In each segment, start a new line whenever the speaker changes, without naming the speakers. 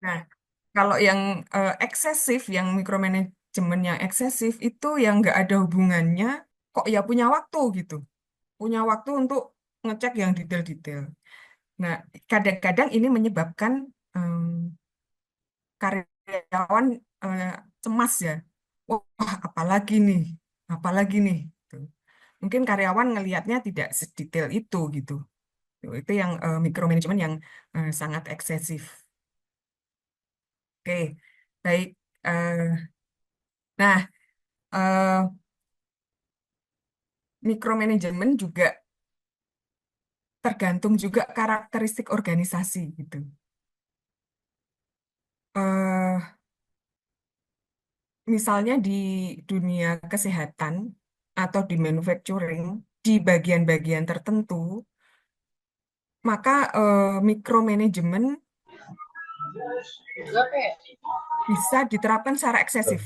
Nah, kalau yang eksesif, yang mikromanajemen yang eksesif itu yang nggak ada hubungannya, kok ya punya waktu gitu, punya waktu untuk ngecek yang detail-detail. Nah, kadang-kadang ini menyebabkan karyawan eh, cemas ya. Wah, apalagi nih, apalagi nih. Tuh. Mungkin karyawan ngelihatnya tidak sedetail itu gitu. Tuh, itu yang mikromanajemen yang sangat eksesif. Oke, baik. Nah, eh, mikromanajemen juga tergantung juga karakteristik organisasi gitu. eh Misalnya di dunia kesehatan atau di manufacturing, di bagian-bagian tertentu, maka mikromanajemen bisa diterapkan secara eksesif.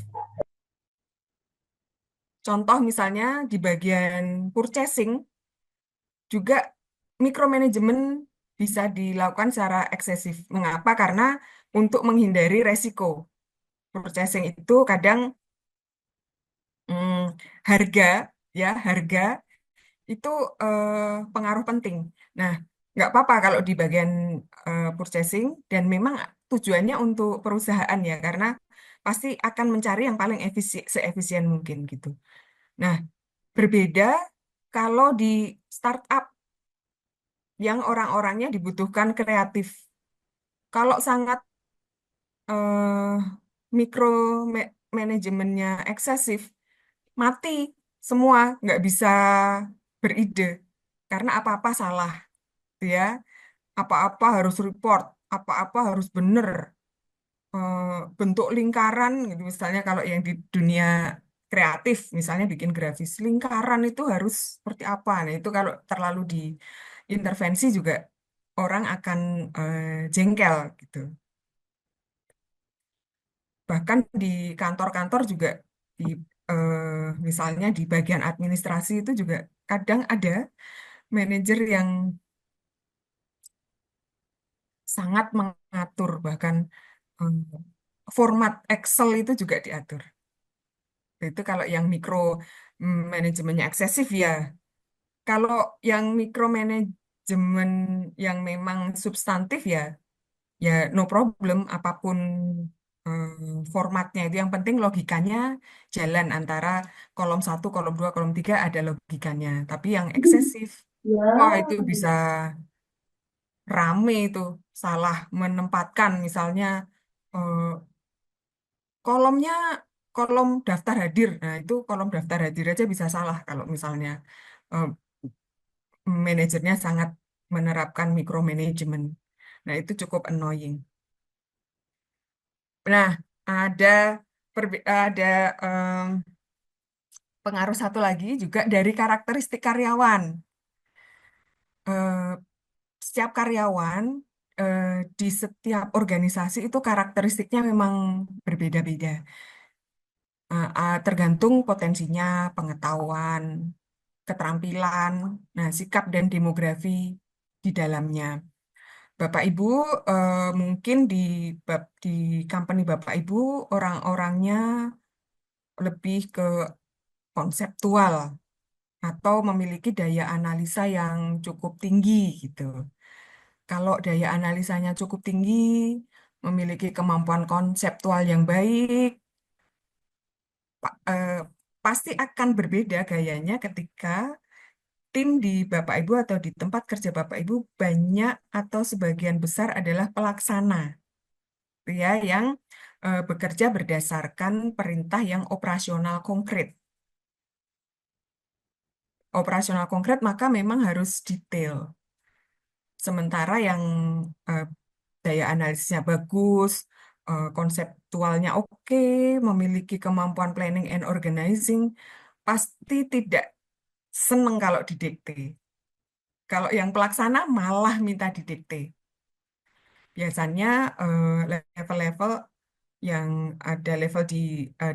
Contoh misalnya di bagian purchasing juga mikromanajemen bisa dilakukan secara eksesif. Mengapa? Karena untuk menghindari resiko. Purchasing itu kadang harga, ya harga itu pengaruh penting. Nah, nggak apa-apa kalau di bagian purchasing dan memang tujuannya untuk perusahaan ya, karena pasti akan mencari yang paling seefisien mungkin gitu. Nah, berbeda kalau di startup yang orang-orangnya dibutuhkan kreatif. Kalau sangat eh, mikro manajemennya eksesif, mati semua, nggak bisa beride karena apa-apa salah, gitu ya. Apa-apa harus report, apa-apa harus bener. Eh, Bentuk lingkaran gitu misalnya kalau yang di dunia kreatif misalnya bikin grafis lingkaran itu harus seperti apa. Nah, itu kalau terlalu diintervensi juga orang akan jengkel gitu. Bahkan di kantor-kantor juga di misalnya di bagian administrasi itu juga kadang ada manajer yang sangat mengatur bahkan eh, format Excel itu juga diatur. Itu kalau yang mikro manajemennya eksesif ya. Kalau yang mikro manajemen yang memang substantif ya, ya no problem apapun formatnya itu yang penting logikanya jalan antara kolom satu, kolom 2, kolom 3 ada logikanya. Tapi yang eksesif, wah
Ya.
itu bisa rame itu salah menempatkan misalnya eh, kolomnya kolom daftar hadir. Nah, itu kolom daftar hadir aja bisa salah kalau misalnya eh, manajernya sangat menerapkan micromanagement. Nah, itu cukup annoying. Nah, ada ada pengaruh satu lagi juga dari karakteristik karyawan. Eh, Setiap karyawan eh, di setiap organisasi itu karakteristiknya memang berbeda-beda. Tergantung potensinya, pengetahuan, keterampilan, nah sikap dan demografi di dalamnya. Bapak Ibu mungkin di company Bapak Ibu orang-orangnya lebih ke konseptual atau memiliki daya analisa yang cukup tinggi gitu. Kalau daya analisanya cukup tinggi, memiliki kemampuan konseptual yang baik, pasti akan berbeda gayanya ketika tim di Bapak Ibu atau di tempat kerja Bapak Ibu banyak atau sebagian besar adalah pelaksana, ya, yang bekerja berdasarkan perintah yang operasional konkret. Operasional konkret maka memang harus detail. Sementara yang eh, daya analisisnya bagus, konseptualnya oke, memiliki kemampuan planning and organizing, pasti tidak seneng kalau didikte. Kalau yang pelaksana malah minta didikte. Biasanya level-level yang ada level di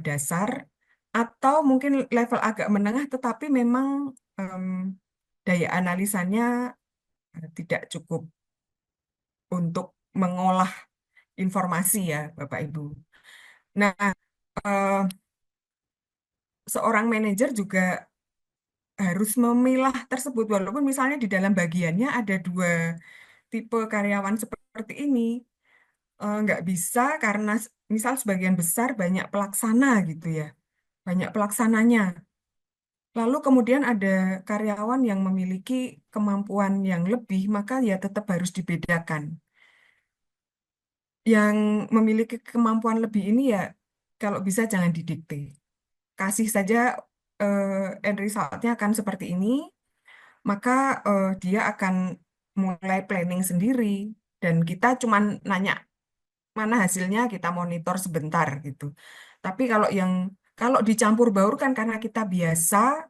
dasar atau mungkin level agak menengah, tetapi memang em, daya analisanya tidak cukup untuk mengolah informasi ya, Bapak Ibu. Nah, eh, seorang manajer juga harus memilah tersebut, walaupun misalnya di dalam bagiannya ada dua tipe karyawan seperti ini, nggak bisa karena misal sebagian besar banyak pelaksana gitu ya, banyak pelaksananya. Lalu kemudian ada karyawan yang memiliki kemampuan yang lebih, maka ya tetap harus dibedakan. Yang memiliki kemampuan lebih ini ya kalau bisa jangan didikte. Kasih saja end result-nya akan seperti ini, maka dia akan mulai planning sendiri. Dan kita cuman nanya mana hasilnya, kita monitor sebentar gitu. Tapi kalau dicampur baurkan karena kita biasa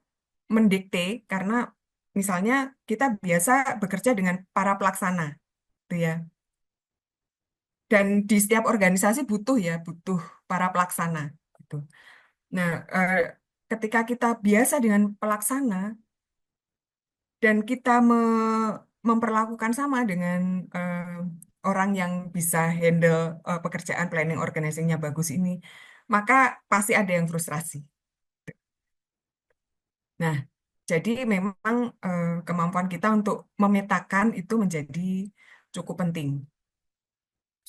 mendikte, karena misalnya kita biasa bekerja dengan para pelaksana, gitu ya. Dan di setiap organisasi butuh ya, butuh para pelaksana, gitu. Nah, ketika kita biasa dengan pelaksana dan kita memperlakukan sama dengan orang yang bisa handle pekerjaan planning organizingnya bagus ini, maka pasti ada yang frustrasi. Nah, jadi memang kemampuan kita untuk memetakan itu menjadi cukup penting.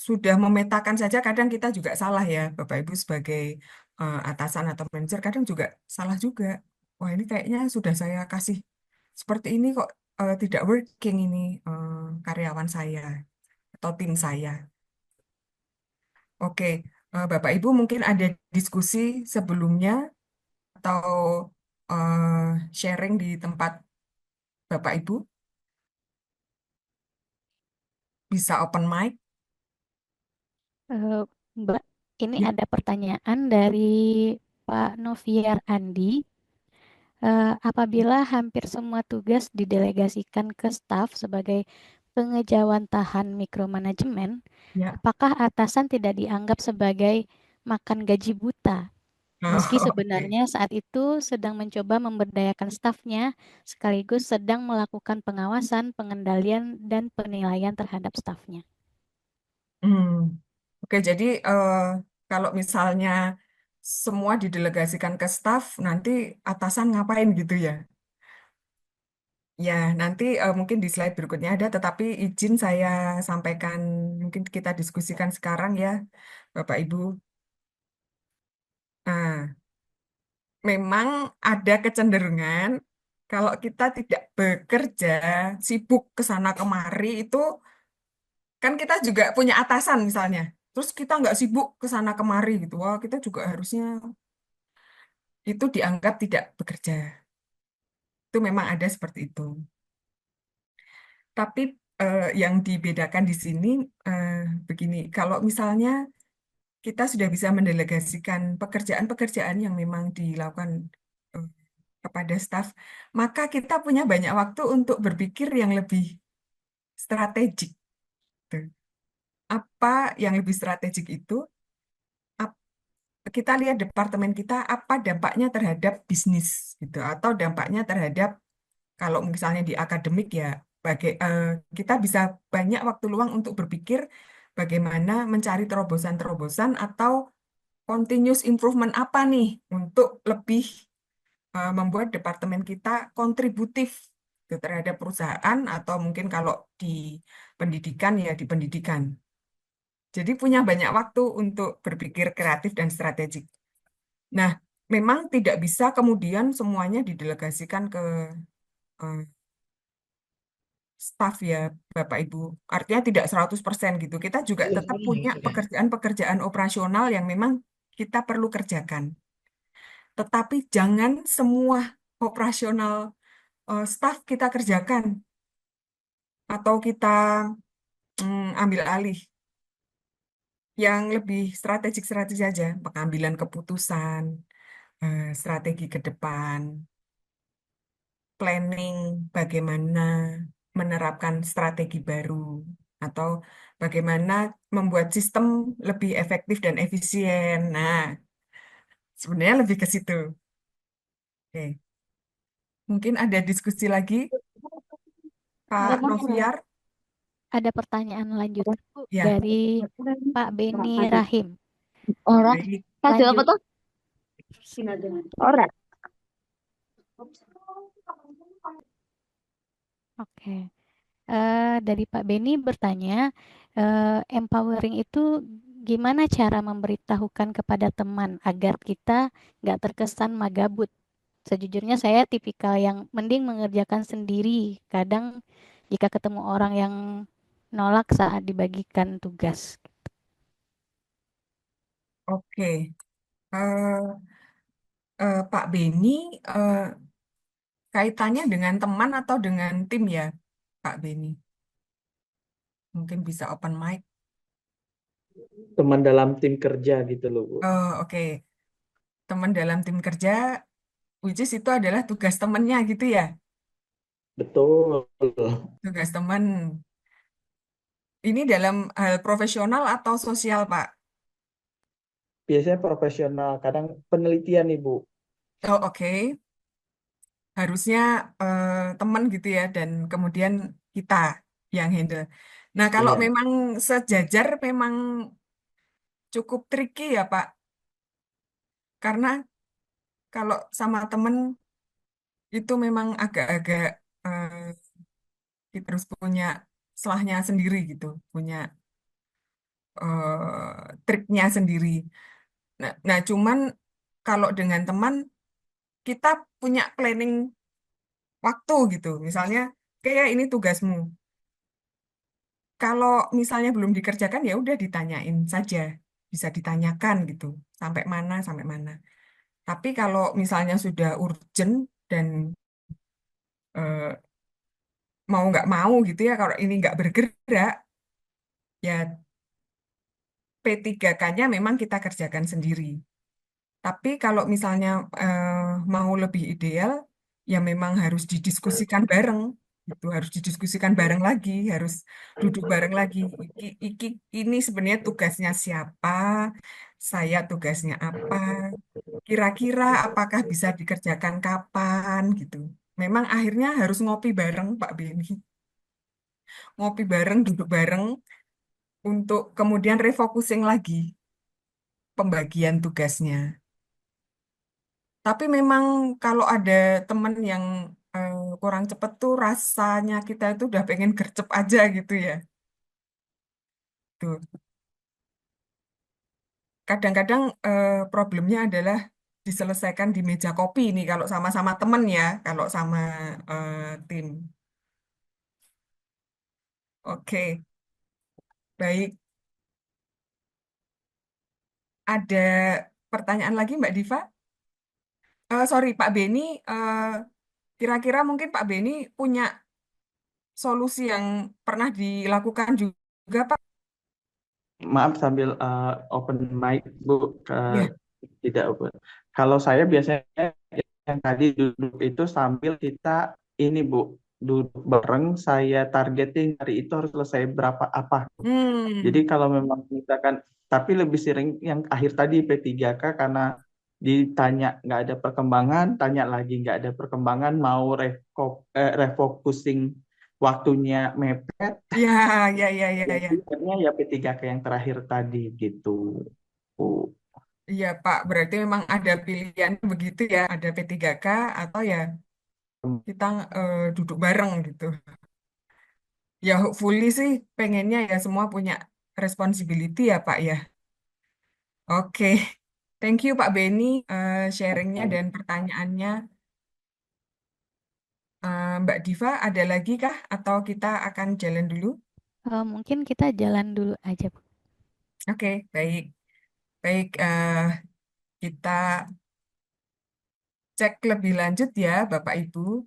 Sudah memetakan saja kadang kita juga salah ya, Bapak Ibu sebagai atasan atau manajer kadang juga salah juga. Wah, ini kayaknya sudah saya kasih seperti ini kok tidak working ini karyawan saya atau tim saya. Oke, Bapak Ibu mungkin ada diskusi sebelumnya atau sharing di tempat Bapak Ibu bisa open mic.
Eh, Mbak, ini
Ya,
ada pertanyaan dari Pak Noviar Andi. Apabila hampir semua tugas didelegasikan ke staf sebagai pengejawantahan mikromanajemen,
ya.
apakah atasan tidak dianggap sebagai makan gaji buta? Meski
Oh, oke.
sebenarnya saat itu sedang mencoba memberdayakan stafnya, sekaligus sedang melakukan pengawasan, pengendalian, dan penilaian terhadap stafnya.
Hmm. Oke, jadi kalau misalnya semua didelegasikan ke staf, nanti atasan ngapain gitu ya? Ya, nanti mungkin di slide berikutnya ada, tetapi izin saya sampaikan, mungkin kita diskusikan sekarang ya, Bapak Ibu. Nah, memang ada kecenderungan kalau kita tidak bekerja, sibuk ke sana kemari itu kan kita juga punya atasan misalnya. Terus kita nggak sibuk ke sana kemari gitu. Wah, kita juga harusnya itu dianggap tidak bekerja. Itu memang ada seperti itu. Tapi yang dibedakan di sini eh, begini, kalau misalnya kita sudah bisa mendelegasikan pekerjaan-pekerjaan yang memang dilakukan eh, kepada staf, maka kita punya banyak waktu untuk berpikir yang lebih strategik. Tuh. Apa yang lebih strategik itu? Ap- Kita lihat departemen kita apa dampaknya terhadap bisnis gitu, atau dampaknya terhadap kalau misalnya di akademik ya, kita bisa banyak waktu luang untuk berpikir bagaimana mencari terobosan-terobosan atau continuous improvement apa nih untuk lebih membuat departemen kita kontributif gitu terhadap perusahaan atau mungkin kalau di pendidikan ya di pendidikan. Jadi punya banyak waktu untuk berpikir kreatif dan strategik. Nah, memang tidak bisa kemudian semuanya didelegasikan ke eh, staf ya, Bapak Ibu. Artinya tidak 100% gitu. Kita juga tetap punya pekerjaan-pekerjaan operasional yang memang kita perlu kerjakan. Tetapi jangan semua operasional staf kita kerjakan atau kita ambil alih. Yang lebih strategik-strategis saja, pengambilan keputusan, strategi ke depan, planning bagaimana menerapkan strategi baru, atau bagaimana membuat sistem lebih efektif dan efisien. Nah, sebenarnya lebih ke situ. Oke. Mungkin ada diskusi lagi, Pak Noviar.
Ada pertanyaan lanjutan Bu
Ya,
dari Pak Beni Rahim.
Ora.
baik.
Kasih apa
Lanjut.
tuh? Ora.
Oke. Dari Pak Beni bertanya, empowering itu gimana cara memberitahukan kepada teman agar kita nggak terkesan magabut? Sejujurnya saya tipikal yang mending mengerjakan sendiri. Kadang jika ketemu orang yang nolak saat dibagikan tugas.
Oke. Eh, Pak Beni, eh, kaitannya dengan teman atau dengan tim ya, Pak Beni? Mungkin bisa open mic.
Teman dalam tim kerja gitu loh, Bu.
Oh, oke. Teman dalam tim kerja, which is itu adalah tugas temannya gitu ya.
Betul.
Tugas teman. Ini dalam hal profesional atau sosial, Pak?
Biasanya profesional, kadang penelitian nih, Bu.
Oh, oke. Harusnya teman gitu ya, dan kemudian kita yang handle. Nah, kalau
Iya.
memang sejajar memang cukup tricky ya, Pak. Karena kalau sama temen itu memang agak-agak eh, kita harus punya selahnya sendiri gitu, punya triknya sendiri. Nah, cuman kalau dengan teman kita punya planning waktu gitu. Misalnya, kayak ini tugasmu. Kalau misalnya belum dikerjakan ya udah ditanyain saja, bisa ditanyakan gitu, sampai mana sampai mana. Tapi kalau misalnya sudah urgent dan eh, mau nggak mau gitu ya, kalau ini nggak bergerak, ya P3K-nya memang kita kerjakan sendiri. Tapi kalau misalnya mau lebih ideal, ya memang harus didiskusikan bareng. Itu harus didiskusikan bareng lagi, harus duduk bareng lagi. Ini sebenarnya tugasnya siapa, saya tugasnya apa, kira-kira apakah bisa dikerjakan kapan gitu. Memang akhirnya harus ngopi bareng, Pak Beni. Ngopi bareng, duduk bareng, untuk kemudian refocusing lagi pembagian tugasnya. Tapi memang kalau ada temen yang kurang cepet tuh rasanya kita itu udah pengen gercep aja gitu ya. Tuh. Kadang-kadang problemnya adalah diselesaikan di meja kopi nih kalau sama-sama temen ya, kalau sama eh, tim. Oke, baik. Ada pertanyaan lagi Mbak Diva? Sorry Pak Beni, kira-kira mungkin Pak Beni punya solusi yang pernah dilakukan juga Pak?
Maaf sambil open mic, Bu.
Ya.
Tidak open. Kalau saya biasanya yang tadi duduk itu sambil kita ini, Bu, duduk bareng, saya targeting hari itu harus selesai berapa apa. Jadi
Hmm.
kalau memang misalkan, tapi lebih sering yang akhir tadi P3K karena ditanya nggak ada perkembangan, tanya lagi nggak ada perkembangan, mau refocusing waktunya mepet,
Ya, ya, ya, ya,
jadi
ya.
akhirnya ya P3K yang terakhir tadi gitu. Oh,
Iya, Pak. Berarti memang ada pilihan begitu ya. Ada P3K atau ya kita duduk bareng gitu. Ya, hopefully sih pengennya ya semua punya responsibility ya, Pak ya. Oke. Thank you, Pak Beni, sharingnya dan pertanyaannya. Mbak Diva, ada lagi kah? Atau kita akan jalan dulu?
Mungkin kita jalan dulu aja, Bu.
Oke, baik. Baik, kita cek lebih lanjut ya, Bapak Ibu.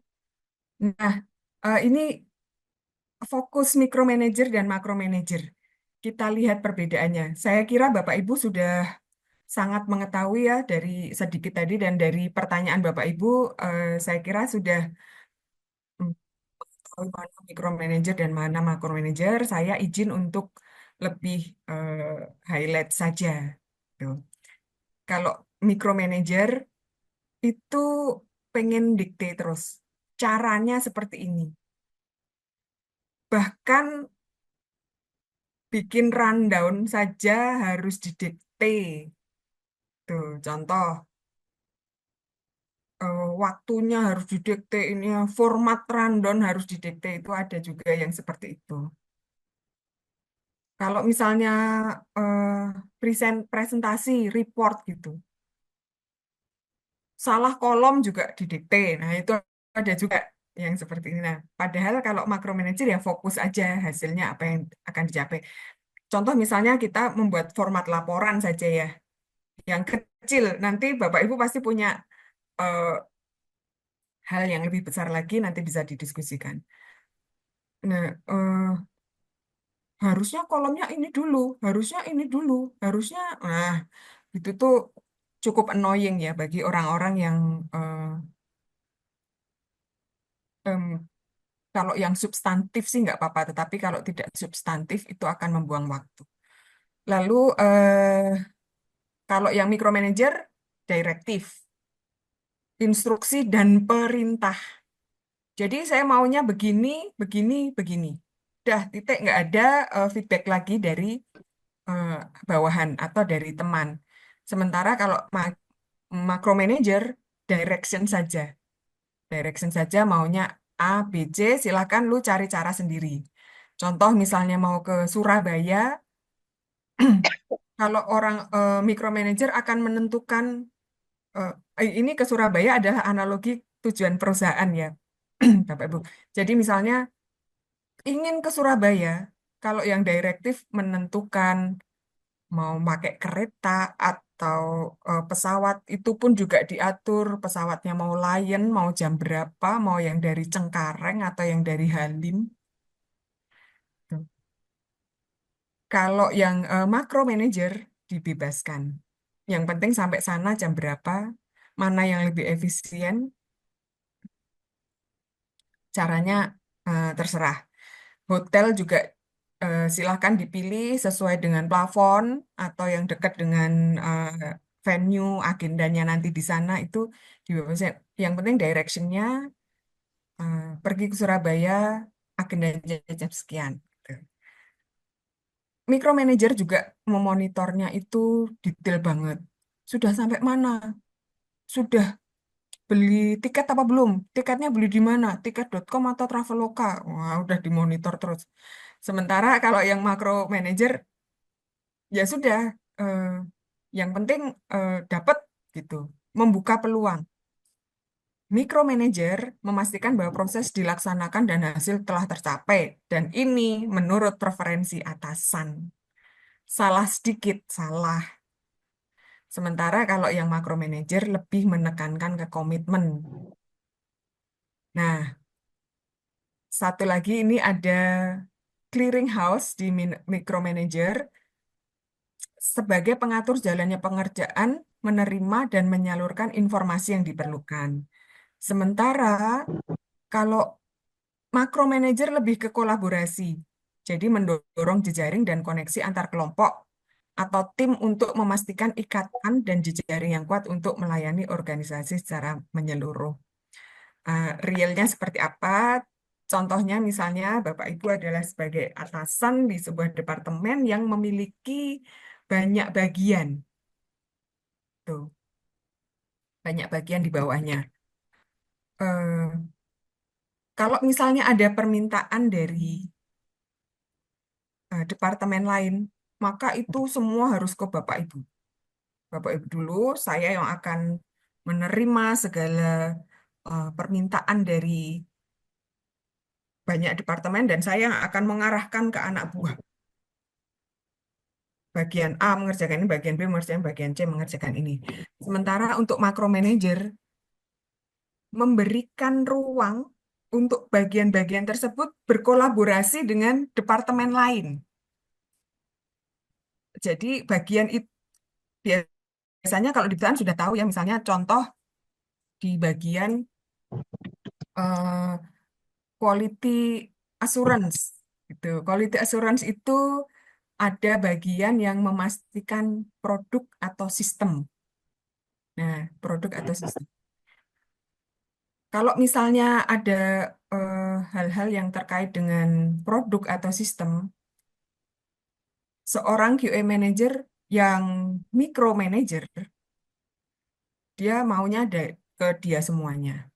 Nah, ini fokus micromanager dan makromanager. Kita lihat perbedaannya. Saya kira Bapak Ibu sudah sangat mengetahui ya dari sedikit tadi dan dari pertanyaan Bapak Ibu, saya kira sudah mengetahui mana micromanager dan mana makromanager. Saya izin untuk lebih highlight saja. Tuh. Kalau micromanager itu pengen dikte terus. Caranya seperti ini. Bahkan bikin rundown saja harus didikte. Tuh, contoh, waktunya harus didikte, ini ya, format rundown harus didikte, itu ada juga yang seperti itu. Kalau misalnya presentasi, report gitu, salah kolom juga didikte. Nah, itu ada juga yang seperti ini. Nah, padahal kalau micromanager ya fokus aja hasilnya apa yang akan dicapai. Contoh misalnya kita membuat format laporan saja ya, yang kecil. Nanti Bapak Ibu pasti punya eh, hal yang lebih besar lagi, nanti bisa didiskusikan. Nah, harusnya kolomnya ini dulu, harusnya ini dulu, harusnya, nah, itu tuh cukup annoying ya bagi orang-orang yang em, kalau yang substantif sih nggak apa-apa, tetapi kalau tidak substantif itu akan membuang waktu. Lalu kalau yang micromanager, direktif, instruksi dan perintah. Jadi saya maunya begini, begini, begini. Udah, titik, nggak ada feedback lagi dari eh, bawahan atau dari teman. Sementara kalau macromanager, direction saja. Direction saja maunya A, B, C, silakan lu cari cara sendiri. Contoh misalnya mau ke Surabaya, kalau orang micromanager akan menentukan, ini ke Surabaya adalah analogi tujuan perusahaan ya, Bapak Ibu. Jadi misalnya ingin ke Surabaya, kalau yang direktif menentukan mau pakai kereta atau pesawat, itu pun juga diatur pesawatnya mau Lion, mau jam berapa, mau yang dari Cengkareng atau yang dari Halim. Tuh. Kalau yang makro manager dibebaskan. Yang penting sampai sana jam berapa, mana yang lebih efisien, caranya terserah. Hotel juga silahkan dipilih sesuai dengan plafon atau yang dekat dengan venue, agendanya nanti di sana itu dibebaskan. Yang penting directionnya pergi ke Surabaya, agendanya jam sekian. Gitu. Micromanager juga memonitornya itu detail banget. Sudah sampai mana? Sudah beli tiket apa belum? Tiketnya beli di mana? Tiket.com atau Traveloka? Wah, udah dimonitor terus. Sementara kalau yang makro manager, ya sudah, eh, yang penting dapat gitu, membuka peluang. Micromanager memastikan bahwa proses dilaksanakan dan hasil telah tercapai, dan ini menurut preferensi atasan. Salah sedikit, salah. Sementara kalau yang micromanager lebih menekankan ke komitmen. Nah, satu lagi ini ada clearinghouse di micromanager sebagai pengatur jalannya pengerjaan, menerima dan menyalurkan informasi yang diperlukan. Sementara kalau makro manager lebih ke kolaborasi, jadi mendorong jejaring dan koneksi antar kelompok atau tim untuk memastikan ikatan dan jejaring yang kuat untuk melayani organisasi secara menyeluruh. Realnya seperti apa? Contohnya misalnya Bapak Ibu adalah sebagai atasan di sebuah departemen yang memiliki banyak bagian. Tuh, banyak bagian di bawahnya. Eh, Kalau misalnya ada permintaan dari departemen lain, maka itu semua harus ke Bapak Ibu. Bapak Ibu dulu, saya yang akan menerima segala permintaan dari banyak departemen dan saya yang akan mengarahkan ke anak buah. Bagian A mengerjakan ini, bagian B mengerjakan, bagian C mengerjakan ini. Sementara untuk makro manager memberikan ruang untuk bagian-bagian tersebut berkolaborasi dengan departemen lain. Jadi bagian itu biasanya kalau di perusahaan sudah tahu ya, misalnya contoh di bagian eh, quality assurance gitu. Quality assurance itu ada bagian yang memastikan produk atau sistem. Nah, produk atau sistem. Kalau misalnya ada hal-hal yang terkait dengan produk atau sistem, seorang QA manager yang micromanager, dia maunya ke dia semuanya,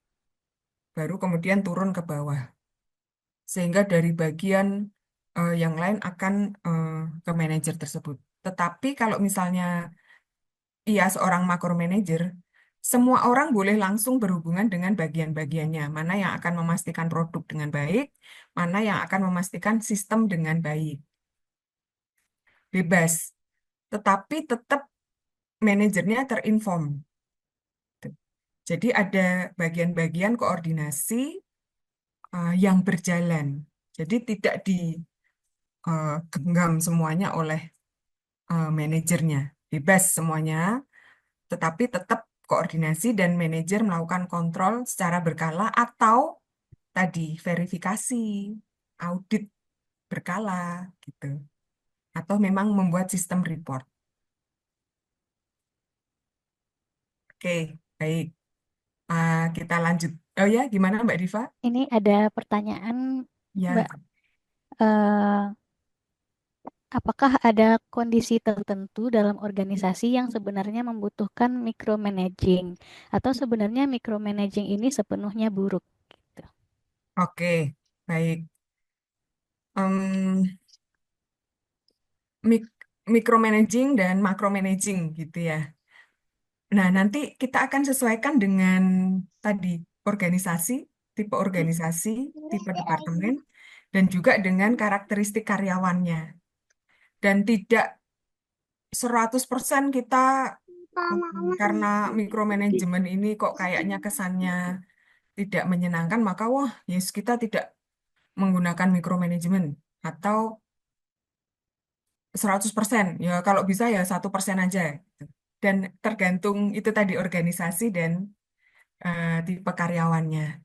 baru kemudian turun ke bawah. Sehingga dari bagian yang lain akan eh, ke manajer tersebut. Tetapi kalau misalnya ia seorang makromanager, semua orang boleh langsung berhubungan dengan bagian-bagiannya, mana yang akan memastikan produk dengan baik, mana yang akan memastikan sistem dengan baik. Bebas, tetapi tetap manajernya terinform. Jadi ada bagian-bagian koordinasi yang berjalan. Jadi tidak digenggam semuanya oleh manajernya. Bebas semuanya, tetapi tetap koordinasi dan manajer melakukan kontrol secara berkala atau tadi verifikasi, audit berkala gitu. Atau memang membuat sistem report. Oke, baik. Kita lanjut. Oh ya, gimana Mbak Diva?
Ini ada pertanyaan, Mbak.
Ya,
Eh, Apakah ada kondisi tertentu dalam organisasi yang sebenarnya membutuhkan micromanaging, atau sebenarnya micromanaging ini sepenuhnya buruk? Gitu.
oke, baik. Em, mik- Micromanaging dan macromanaging gitu ya. Nah, nanti kita akan sesuaikan dengan tadi organisasi, organisasi, tipe departemen, dan juga dengan karakteristik karyawannya. Dan tidak 100% kita karena mikromanajemen ini kok kayaknya kesannya tidak menyenangkan, maka wah, yes kita tidak menggunakan mikromanajemen. Atau 100%, ya kalau bisa ya 1% aja. Dan tergantung itu tadi organisasi dan tipe karyawannya.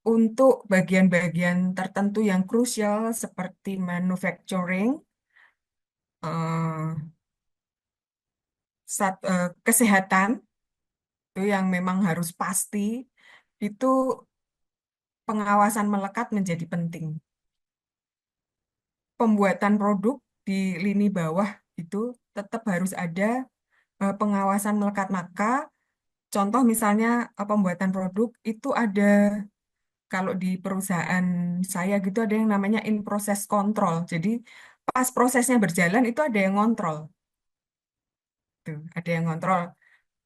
Untuk bagian-bagian tertentu yang krusial seperti manufacturing, eh, kesehatan, itu yang memang harus pasti, itu pengawasan melekat menjadi penting. Pembuatan produk di lini bawah itu tetap harus ada pengawasan melekat. Maka contoh misalnya pembuatan produk itu ada, kalau di perusahaan saya gitu ada yang namanya in process control. Jadi pas prosesnya berjalan itu ada yang ngontrol. Tuh, ada yang ngontrol.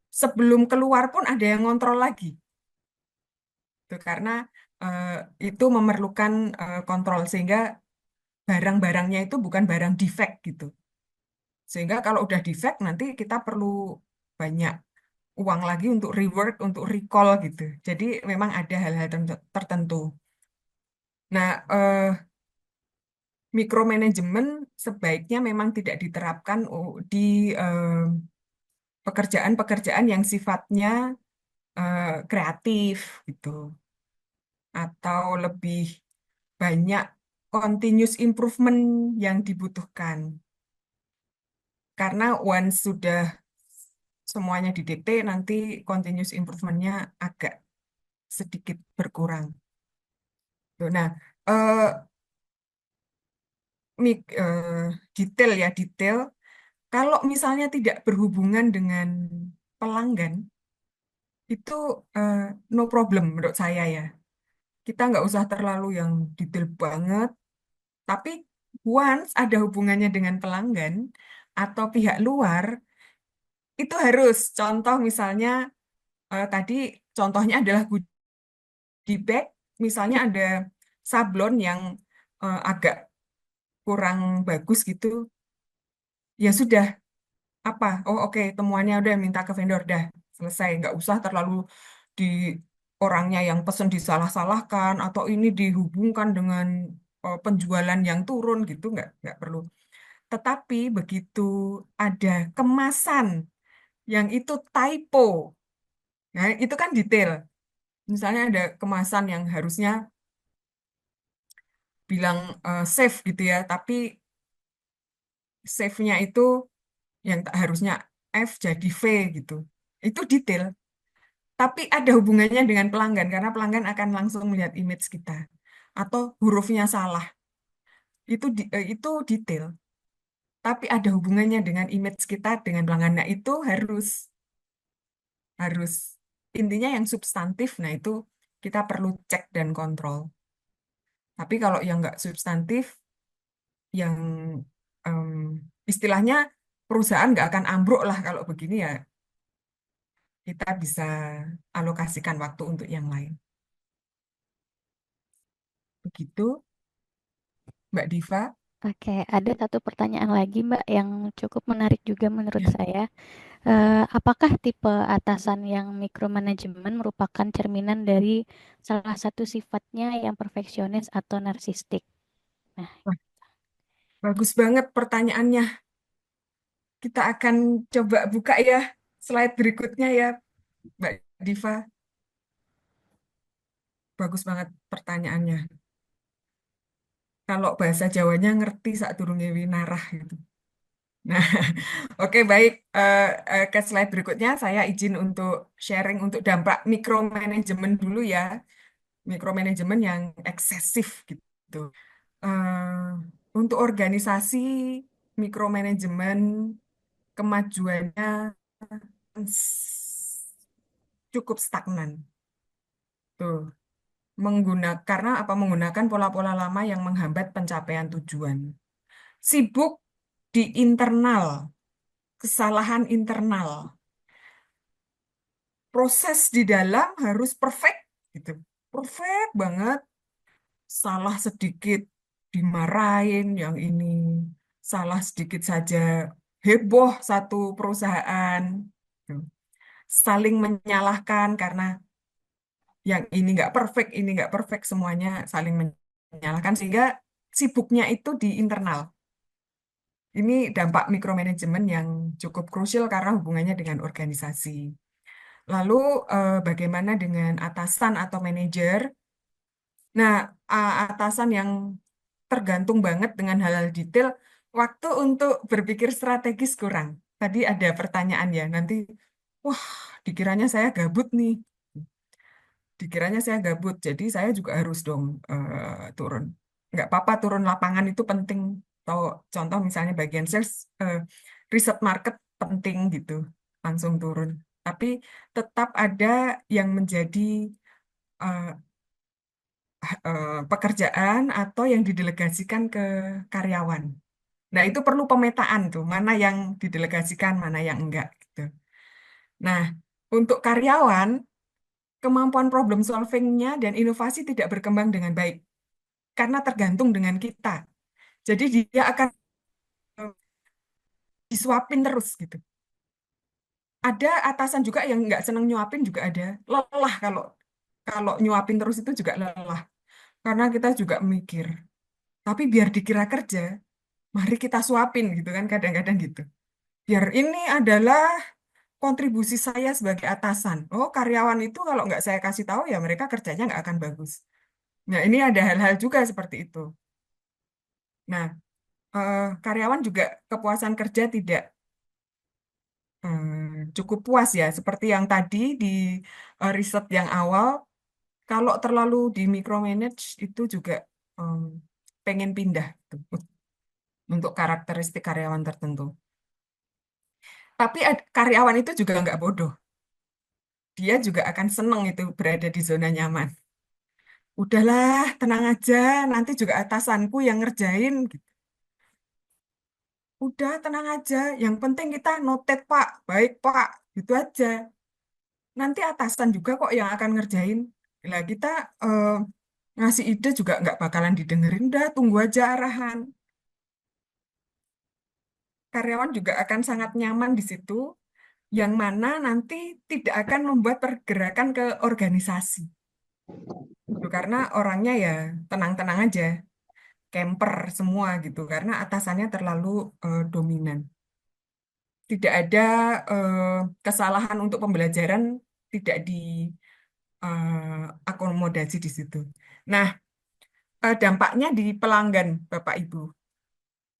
Sebelum keluar pun ada yang ngontrol lagi. Tuh, karena eh, itu memerlukan kontrol sehingga barang-barangnya itu bukan barang defect gitu. Sehingga kalau udah defect nanti kita perlu banyak uang lagi untuk rework, untuk recall gitu. Jadi memang ada hal-hal tertentu. Nah, mikromanajemen sebaiknya memang tidak diterapkan di pekerjaan-pekerjaan yang sifatnya kreatif gitu, atau lebih banyak continuous improvement yang dibutuhkan. Karena once sudah semuanya didikte, nanti continuous improvement-nya agak sedikit berkurang. Tuh, nah, eh, detail ya, detail. Kalau misalnya tidak berhubungan dengan pelanggan, itu eh, no problem menurut saya ya. Kita nggak usah terlalu yang detail banget, tapi once ada hubungannya dengan pelanggan atau pihak luar, itu harus. Contoh misalnya, tadi contohnya adalah goodie bag, misalnya ada sablon yang agak kurang bagus gitu, ya sudah, apa? Oh oke, temuannya udah minta ke vendor, dah selesai. Nggak usah terlalu di orangnya yang pesen disalah-salahkan atau ini dihubungkan dengan penjualan yang turun gitu, nggak perlu. Tetapi begitu ada kemasan yang itu typo, nah itu kan detail. Misalnya ada kemasan yang harusnya bilang safe gitu ya, tapi safe-nya itu yang harusnya F jadi V gitu. Itu detail. Tapi ada hubungannya dengan pelanggan karena pelanggan akan langsung melihat image kita. Atau hurufnya salah. Itu detail. tapi ada hubungannya dengan image kita dengan pelanggan. Nah, itu harus intinya yang substantif. Nah, itu kita perlu cek dan kontrol. Tapi kalau yang nggak substantif, yang em, istilahnya perusahaan nggak akan ambruk lah kalau begini ya, kita bisa alokasikan waktu untuk yang lain. Begitu, Mbak Diva.
Oke, ada satu pertanyaan lagi, Mbak, yang cukup menarik juga menurut
Ya.
saya. Apakah tipe atasan yang mikromanajemen merupakan cerminan dari salah satu sifatnya yang perfeksionis atau narsistik? Nah,
Wah, bagus banget pertanyaannya. Kita akan coba buka ya slide berikutnya ya, Mbak Diva. Bagus banget pertanyaannya. Kalau bahasa Jawanya ngerti saat durunge winarah gitu. Nah, oke baik. Ke slide berikutnya saya izin untuk sharing untuk dampak mikromanajemen dulu ya. Mikromanajemen yang eksesif gitu. Eh, untuk organisasi mikromanajemen kemajuannya cukup stagnan. Tuh, karena apa menggunakan pola-pola lama yang menghambat pencapaian tujuan. Sibuk di internal, kesalahan internal. Proses di dalam harus perfect gitu. Perfect banget. Salah sedikit dimarahin yang ini. Salah sedikit saja heboh satu perusahaan. Tuh. Saling menyalahkan karena yang ini nggak perfect, semuanya saling menyalahkan sehingga sibuknya itu di internal. Ini dampak mikromanajemen yang cukup krusial karena hubungannya dengan organisasi. Lalu bagaimana dengan atasan atau manajer? Nah, atasan yang tergantung banget dengan hal-hal detail, waktu untuk berpikir strategis kurang. Tadi ada pertanyaan ya, nanti, wah, dikiranya saya gabut nih. Dikiranya saya gabut, jadi saya juga harus dong turun. Nggak apa-apa turun lapangan itu penting. Atau contoh misalnya bagian sales, riset market penting gitu, langsung turun. Tapi tetap ada yang menjadi eh, pekerjaan atau yang didelegasikan ke karyawan. Nah, itu perlu pemetaan tuh, mana yang didelegasikan, mana yang enggak gitu. Nah, untuk karyawan, kemampuan problem solving-nya dan inovasi tidak berkembang dengan baik karena tergantung dengan kita. Jadi dia akan disuapin terus gitu. Ada atasan juga yang nggak seneng nyuapin juga ada. Lelah kalau kalau nyuapin terus itu juga lelah. Karena kita juga mikir. Tapi biar dikira kerja, mari kita suapin gitu kan kadang-kadang gitu. Biar ini adalah kontribusi saya sebagai atasan. Oh, karyawan itu kalau nggak saya kasih tahu ya mereka kerjanya nggak akan bagus. Nah, ini ada hal-hal juga seperti itu. Nah, karyawan juga kepuasan kerja tidak cukup puas ya. Seperti yang tadi di riset yang awal, kalau terlalu di micromanage itu juga em, pengen pindah tuh, untuk karakteristik karyawan tertentu. Tapi karyawan itu juga nggak bodoh. Dia juga akan seneng itu berada di zona nyaman. Udahlah, tenang aja, nanti juga atasanku yang ngerjain, gitu. Udah, tenang aja. Yang penting kita noted, Pak. Baik, Pak. Gitu aja. Nanti atasan juga kok yang akan ngerjain. Lah, kita eh, ngasih ide juga nggak bakalan didengerin. Udah, tunggu aja arahan. Karyawan juga akan sangat nyaman di situ, yang mana nanti tidak akan membuat pergerakan ke organisasi. Tuh, karena orangnya ya tenang-tenang aja, camper semua gitu, karena atasannya terlalu dominan. Tidak ada kesalahan untuk pembelajaran, tidak diakomodasi di situ. Nah, dampaknya di pelanggan, Bapak Ibu,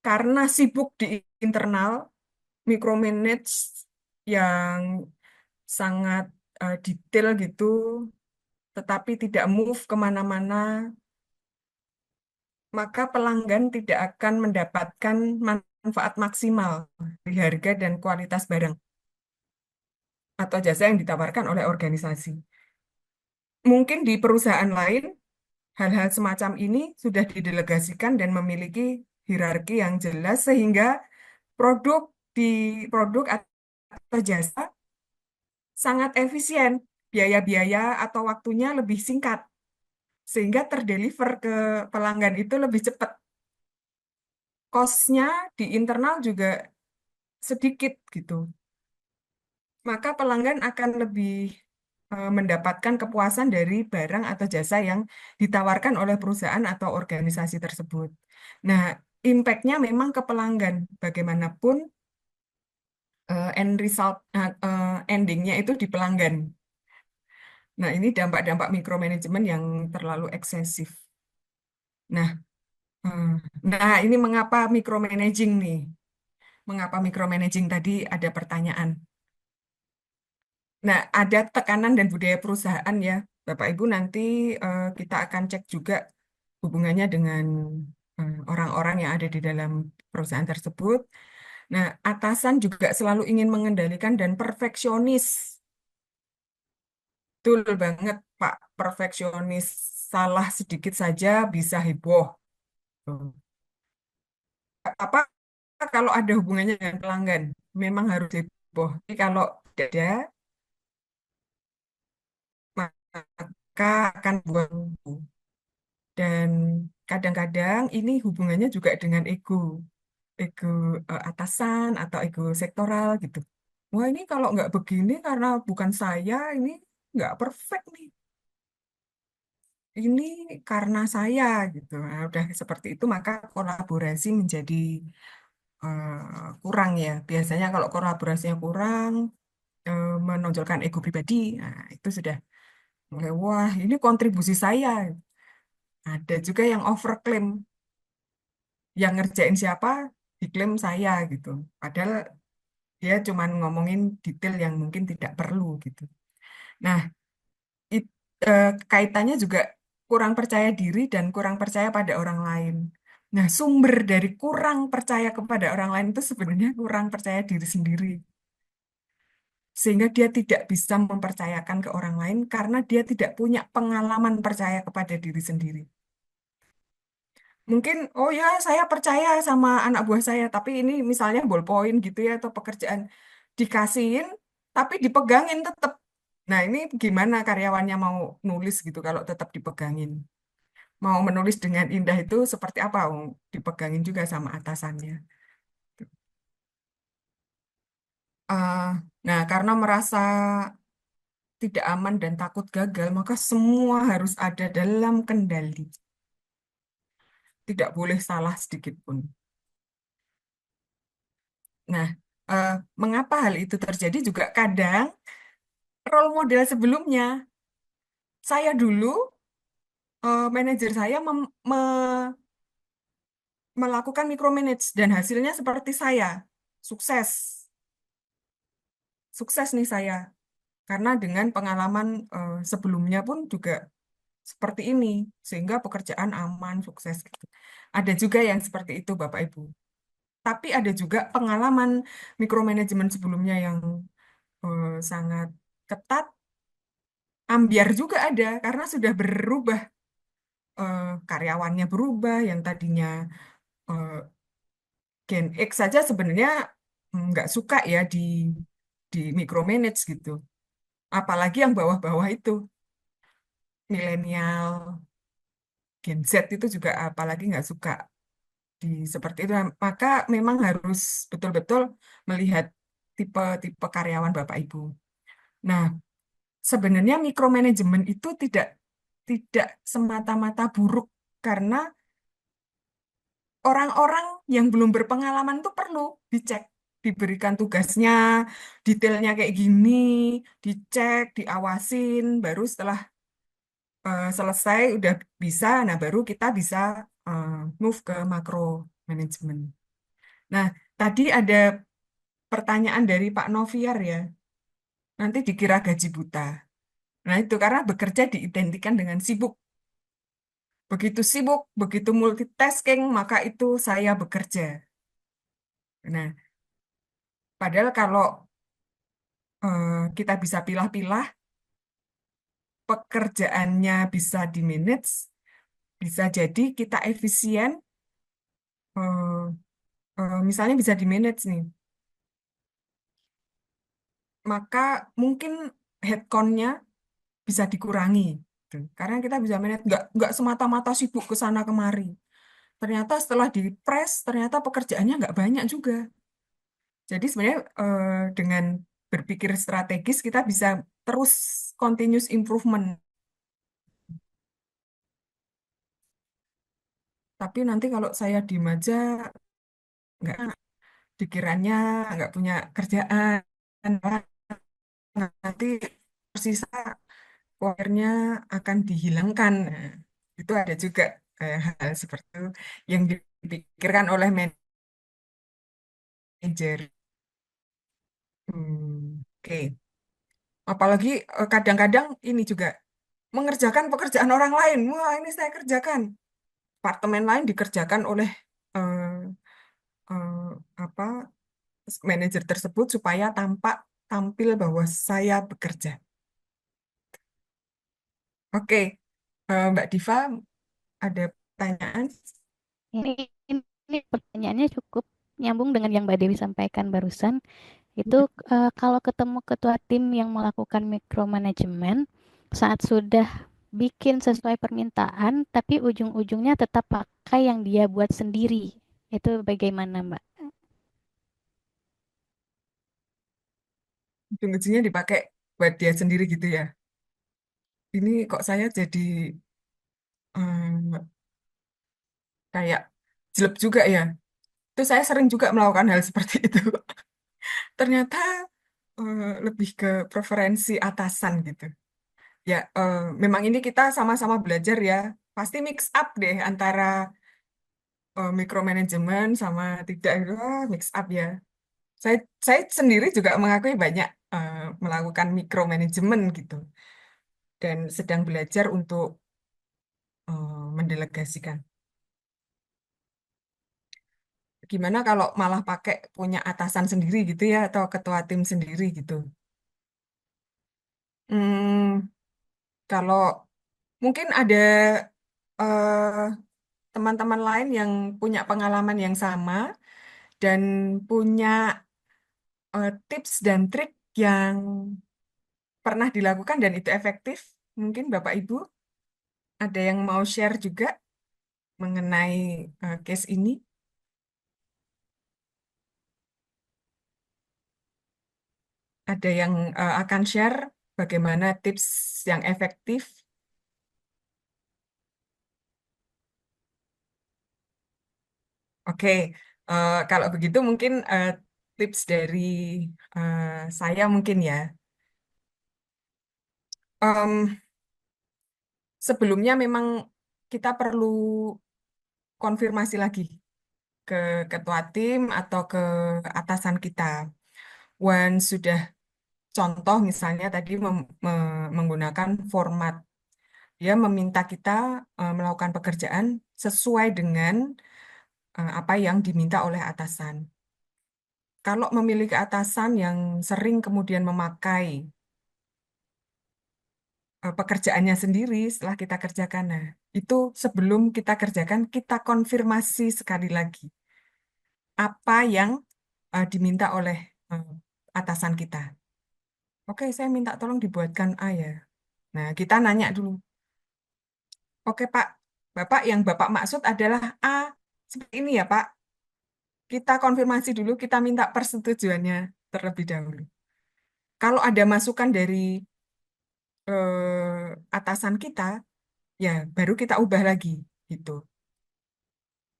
karena sibuk di internal, micromanage yang sangat detail gitu, tetapi tidak move kemana-mana, maka pelanggan tidak akan mendapatkan manfaat maksimal dari harga dan kualitas barang atau jasa yang ditawarkan oleh organisasi. Mungkin di perusahaan lain, hal-hal semacam ini sudah didelegasikan dan memiliki hierarki yang jelas sehingga produk di produk atau jasa sangat efisien, biaya-biaya atau waktunya lebih singkat, sehingga terdeliver ke pelanggan itu lebih cepat. Cost-nya di internal juga sedikit gitu. Maka pelanggan akan lebih mendapatkan kepuasan dari barang atau jasa yang ditawarkan oleh perusahaan atau organisasi tersebut. Nah, impact-nya memang ke pelanggan. Bagaimanapun end result, ending-nya itu di pelanggan. Nah, ini dampak-dampak mikromanajemen yang terlalu eksesif. Nah, eh, nah ini mengapa micromanaging nih? Mengapa micromanaging tadi ada pertanyaan? Nah, ada tekanan dan budaya perusahaan ya, Bapak Ibu nanti kita akan cek juga hubungannya dengan orang-orang yang ada di dalam perusahaan tersebut. Nah, atasan juga selalu ingin mengendalikan dan perfeksionis. Betul banget, Pak. Perfeksionis. Salah sedikit saja bisa heboh. Tuh. Apa kalau ada hubungannya dengan pelanggan? Memang harus heboh. Tapi kalau tidak ada, maka akan buat dan kadang-kadang ini hubungannya juga dengan ego atasan atau ego sektoral gitu. Wah ini kalau nggak begini karena bukan saya, ini nggak perfect nih. Ini karena saya gitu. Nah, udah seperti itu maka kolaborasi menjadi kurang ya. Biasanya kalau kolaborasinya kurang, menonjolkan ego pribadi, nah itu sudah mulai wah ini kontribusi saya. Ada juga yang overclaim, yang ngerjain siapa diklaim saya gitu. Padahal dia cuma ngomongin detail yang mungkin tidak perlu gitu. Nah, it- kaitannya juga kurang percaya diri dan kurang percaya pada orang lain. Nah, sumber dari kurang percaya kepada orang lain itu sebenarnya kurang percaya diri sendiri. Sehingga dia tidak bisa mempercayakan ke orang lain karena dia tidak punya pengalaman percaya kepada diri sendiri. Mungkin, oh ya, saya percaya sama anak buah saya, tapi ini misalnya ballpoint gitu ya, atau pekerjaan dikasihin, tapi dipegangin tetap. Nah, ini gimana karyawannya mau nulis gitu kalau tetap dipegangin? Mau menulis dengan indah itu seperti apa? Oh, dipegangin juga sama atasannya. Ah, nah, karena merasa tidak aman dan takut gagal, maka semua harus ada dalam kendali. Tidak boleh salah sedikit pun. Nah, mengapa hal itu terjadi juga kadang role model sebelumnya. Saya dulu, manajer saya melakukan micromanage dan hasilnya seperti saya. Sukses. Sukses nih saya. Karena dengan pengalaman sebelumnya pun juga seperti ini. Sehingga pekerjaan aman, sukses gitu. Ada juga yang seperti itu Bapak Ibu. Tapi ada juga pengalaman mikromanajemen sebelumnya yang sangat ketat, ambiar juga ada karena sudah berubah, karyawannya berubah, yang tadinya eh, Gen X saja sebenarnya nggak suka ya di micromanage gitu. Apalagi yang bawah-bawah itu, milenial, Gen Z itu juga apalagi nggak suka di seperti itu. Maka memang harus betul-betul melihat tipe-tipe karyawan Bapak Ibu. Nah, sebenarnya mikromanajemen itu tidak tidak semata-mata buruk karena orang-orang yang belum berpengalaman itu perlu dicek, diberikan tugasnya, detailnya kayak gini, dicek, diawasin, baru setelah selesai udah bisa, nah baru kita bisa eh, move ke makro manajemen. Nah, tadi ada pertanyaan dari Pak Noviar ya, nanti dikira gaji buta. Nah, itu karena bekerja diidentikan dengan sibuk. Begitu sibuk, begitu multitasking, maka itu saya bekerja. Nah, padahal kalau kita bisa pilah-pilah, pekerjaannya bisa di-manage, bisa jadi kita efisien, eh, misalnya bisa di-manage nih, maka mungkin headcount-nya bisa dikurangi. Gitu. Karena kita bisa manage, nggak semata-mata sibuk ke sana kemari. Ternyata setelah di-press, ternyata pekerjaannya nggak banyak juga. Jadi sebenarnya dengan berpikir strategis, kita bisa terus continuous improvement. Tapi nanti kalau saya diem aja, nggak pikirannya nggak punya kerjaan, nanti tersisa powernya akan dihilangkan. Nah, itu ada juga hal seperti itu yang dipikirkan oleh manajer. Oke. Apalagi kadang-kadang ini juga mengerjakan pekerjaan orang lain. Wah, ini saya kerjakan. Departemen lain dikerjakan oleh eh, eh, apa manajer tersebut supaya tampak tampil bahwa saya bekerja. Oke, Mbak Diva ada pertanyaan?
Ini, ini pertanyaannya cukup nyambung dengan yang Mbak Dewi sampaikan barusan. Itu kalau ketemu ketua tim yang melakukan micromanagement saat sudah bikin sesuai permintaan, tapi ujung-ujungnya tetap pakai yang dia buat sendiri. Itu bagaimana, Mbak?
Ujung-ujungnya dipakai buat dia sendiri gitu ya. Ini kok saya jadi kayak jelek juga ya. Itu saya sering juga melakukan hal seperti itu. Ternyata lebih ke preferensi atasan gitu. Ya, memang ini kita sama-sama belajar ya. Pasti mix up deh antara micromanagement sama tidak itu mix up ya. Saya saya sendiri juga mengakui banyak melakukan micromanagement gitu dan sedang belajar untuk mendelegasikan. Gimana kalau malah pakai punya atasan sendiri gitu ya atau ketua tim sendiri gitu? Hmm, kalau mungkin ada eh, teman-teman lain yang punya pengalaman yang sama dan punya tips dan trik yang pernah dilakukan dan itu efektif, mungkin Bapak Ibu ada yang mau share juga mengenai case ini? Ada yang akan share bagaimana tips yang efektif? Oke, kalau begitu mungkin tips dari eh, saya mungkin ya. Em, Sebelumnya memang kita perlu konfirmasi lagi ke ketua tim atau ke atasan kita. Once sudah contoh misalnya tadi menggunakan format, dia meminta kita melakukan pekerjaan sesuai dengan apa yang diminta oleh atasan. Kalau memiliki atasan yang sering kemudian memakai pekerjaannya sendiri setelah kita kerjakan, nah itu sebelum kita kerjakan kita konfirmasi sekali lagi apa yang diminta oleh eh, atasan kita. Oke, saya minta tolong dibuatkan A ya. Nah, kita nanya dulu. Oke, Pak. Bapak yang Bapak maksud adalah A. Seperti ini ya, Pak. Kita konfirmasi dulu, kita minta persetujuannya terlebih dahulu. Kalau ada masukan dari atasan kita, ya baru kita ubah lagi gitu.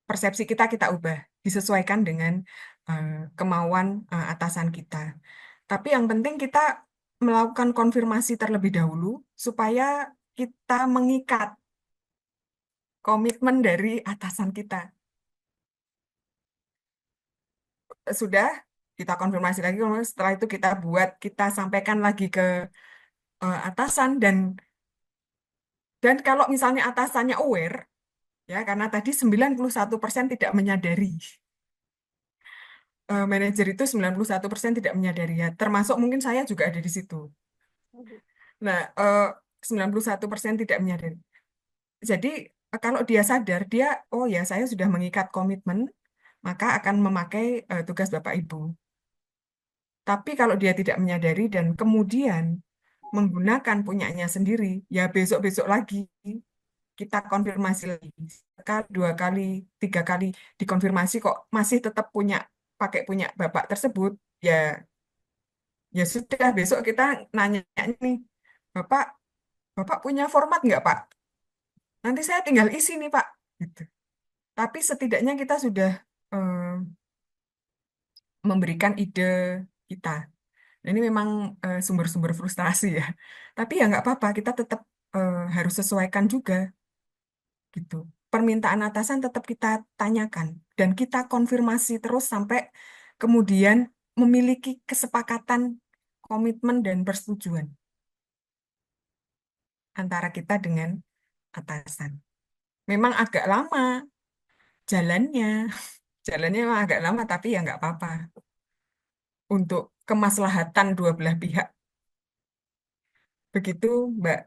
Persepsi kita ubah, disesuaikan dengan eh, kemauan atasan kita. Tapi yang penting kita melakukan konfirmasi terlebih dahulu supaya kita mengikat komitmen dari atasan kita. Sudah kita konfirmasi lagi, kemudian setelah itu kita buat, kita sampaikan lagi ke atasan dan kalau misalnya atasannya aware, ya karena tadi 91% tidak menyadari. manajer itu 91% tidak menyadari ya. Termasuk mungkin saya juga ada di situ. Nah, 91% tidak menyadari. Jadi kalau dia sadar, dia, oh ya saya sudah mengikat komitmen, maka akan memakai tugas Bapak Ibu. Tapi kalau dia tidak menyadari dan kemudian menggunakan punyanya sendiri, ya besok-besok lagi kita konfirmasi lagi. Sekali, 2 kali, 3 kali dikonfirmasi kok masih tetap pakai punya Bapak tersebut, ya ya sudah besok kita nanya nih, Bapak, Bapak punya format nggak Pak? Nanti saya tinggal isi nih Pak. Gitu. Tapi setidaknya kita sudah eh, memberikan ide kita. Nah, ini memang sumber-sumber frustrasi ya. Tapi ya nggak apa-apa, kita tetap harus sesuaikan juga gitu. Permintaan atasan tetap kita tanyakan dan kita konfirmasi terus sampai kemudian memiliki kesepakatan, komitmen dan persetujuan antara kita dengan atasan. Memang agak lama jalannya, jalannya memang agak lama tapi ya nggak apa-apa untuk kemaslahatan dua belah pihak. Begitu Mbak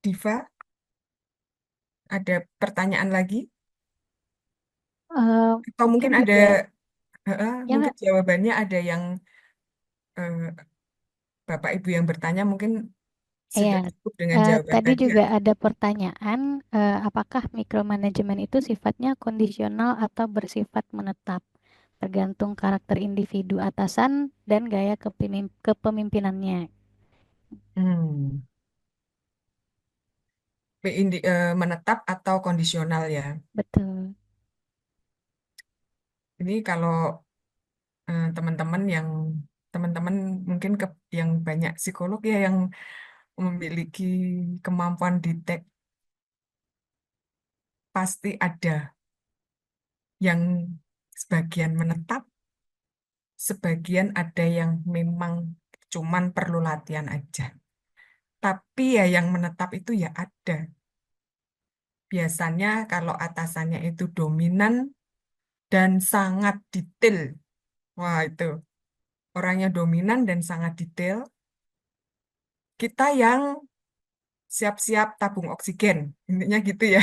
Diva, ada pertanyaan lagi? Atau
Mungkin
mungkin ada,
juga ya
mungkin jawabannya ada yang eh, Bapak Ibu yang bertanya mungkin
ya
sudah cukup dengan jawaban
tadi
tadi ya.
juga ada pertanyaan apakah micromanagement itu sifatnya kondisional atau bersifat menetap tergantung karakter individu atasan dan gaya kepemimpinannya.
Hmm. Menetap atau kondisional ya.
Betul.
Ini kalau teman-teman teman-teman mungkin yang banyak psikolog ya yang memiliki kemampuan detect pasti ada yang sebagian menetap, sebagian ada yang memang cuman perlu latihan aja. Tapi ya yang menetap itu ya ada. Biasanya kalau atasannya itu dominan dan sangat detail. Wah, itu orangnya dominan dan sangat detail. Kita yang siap-siap tabung oksigen. Intinya gitu ya.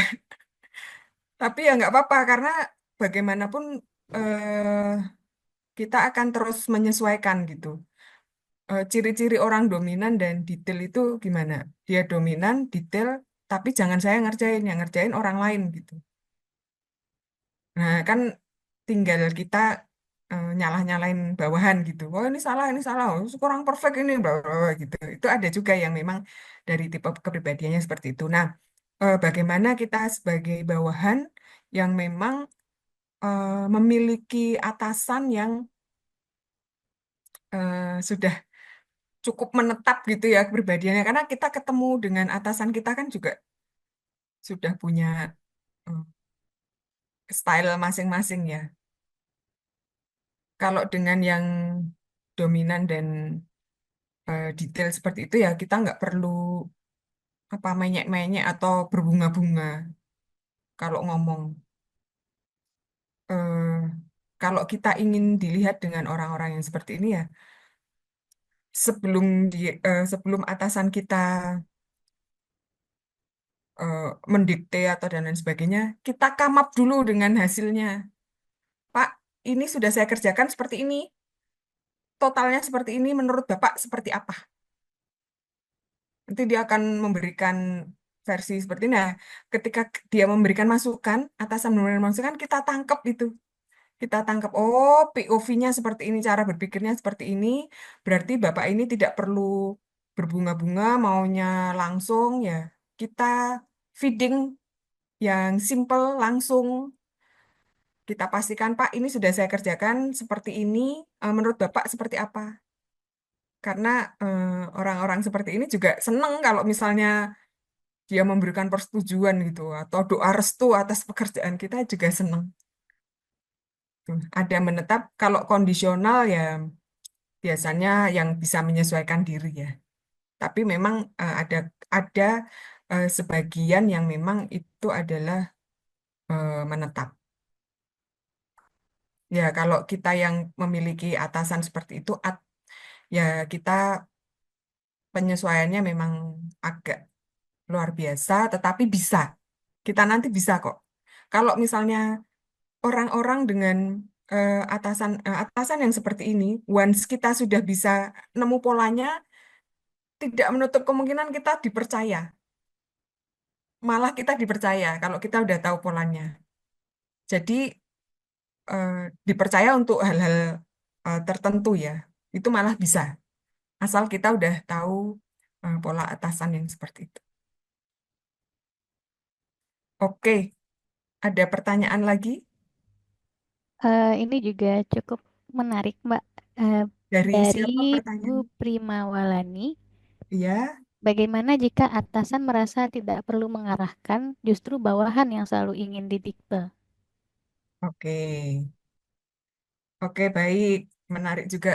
Tapi ya nggak apa-apa karena bagaimanapun eh, kita akan terus menyesuaikan gitu. Ciri-ciri orang dominan dan detail itu gimana? Dia dominan, detail, tapi jangan saya ngerjain, yang ngerjain orang lain gitu. Nah, kan tinggal kita nyalah-nyalain bawahan gitu. Oh, ini salah, oh, kurang perfect ini, bla, bla, bla, gitu. Itu ada juga yang memang dari tipe kepribadiannya seperti itu. Nah, bagaimana kita sebagai bawahan yang memang memiliki atasan yang sudah cukup menetap gitu ya kepribadiannya. Karena kita ketemu dengan atasan kita kan juga sudah punya eh, style masing-masing ya. Kalau dengan yang dominan dan detail seperti itu ya kita nggak perlu apa menyek-menyek atau berbunga-bunga kalau ngomong. Eh, Kalau kita ingin dilihat dengan orang-orang yang seperti ini ya sebelum atasan kita eh, mendikte atau dan lain sebagainya, kita come up dulu dengan hasilnya. Pak, ini sudah saya kerjakan seperti ini. Totalnya seperti ini, menurut Bapak seperti apa? Nanti dia akan memberikan versi seperti ini. Nah, ketika dia memberikan masukan, atasan memberikan masukan, kita tangkap itu. Kita tangkap, oh POV-nya seperti ini, cara berpikirnya seperti ini. Berarti Bapak ini tidak perlu berbunga-bunga, maunya langsung ya. Kita feeding yang simple, langsung. Kita pastikan, Pak, ini sudah saya kerjakan seperti ini. Menurut Bapak seperti apa? Karena orang-orang seperti ini juga senang kalau misalnya dia memberikan persetujuan gitu atau doa restu atas pekerjaan kita juga senang. Tuh, ada menetap, kalau kondisional ya biasanya yang bisa menyesuaikan diri ya. Tapi memang ada sebagian yang memang itu adalah menetap. Ya, kalau kita yang memiliki atasan seperti itu, ya kita penyesuaiannya memang agak luar biasa, tetapi bisa. Kita nanti bisa kok. Kalau misalnya orang-orang dengan atasan yang seperti ini, once kita sudah bisa nemu polanya, tidak menutup kemungkinan kita dipercaya. Malah kita dipercaya kalau kita udah tahu polanya. Jadi eh, dipercaya untuk hal-hal tertentu ya. Itu malah bisa. Asal kita udah tahu pola atasan yang seperti itu. Oke, ada pertanyaan lagi
Ini juga cukup menarik, Mbak. Eh,
dari
dari
siapa
Bu
pertanyaan?
Primawalani,
Ya,
bagaimana jika atasan merasa tidak perlu mengarahkan, justru bawahan yang selalu ingin didikte?
oke. Oke, baik. Menarik juga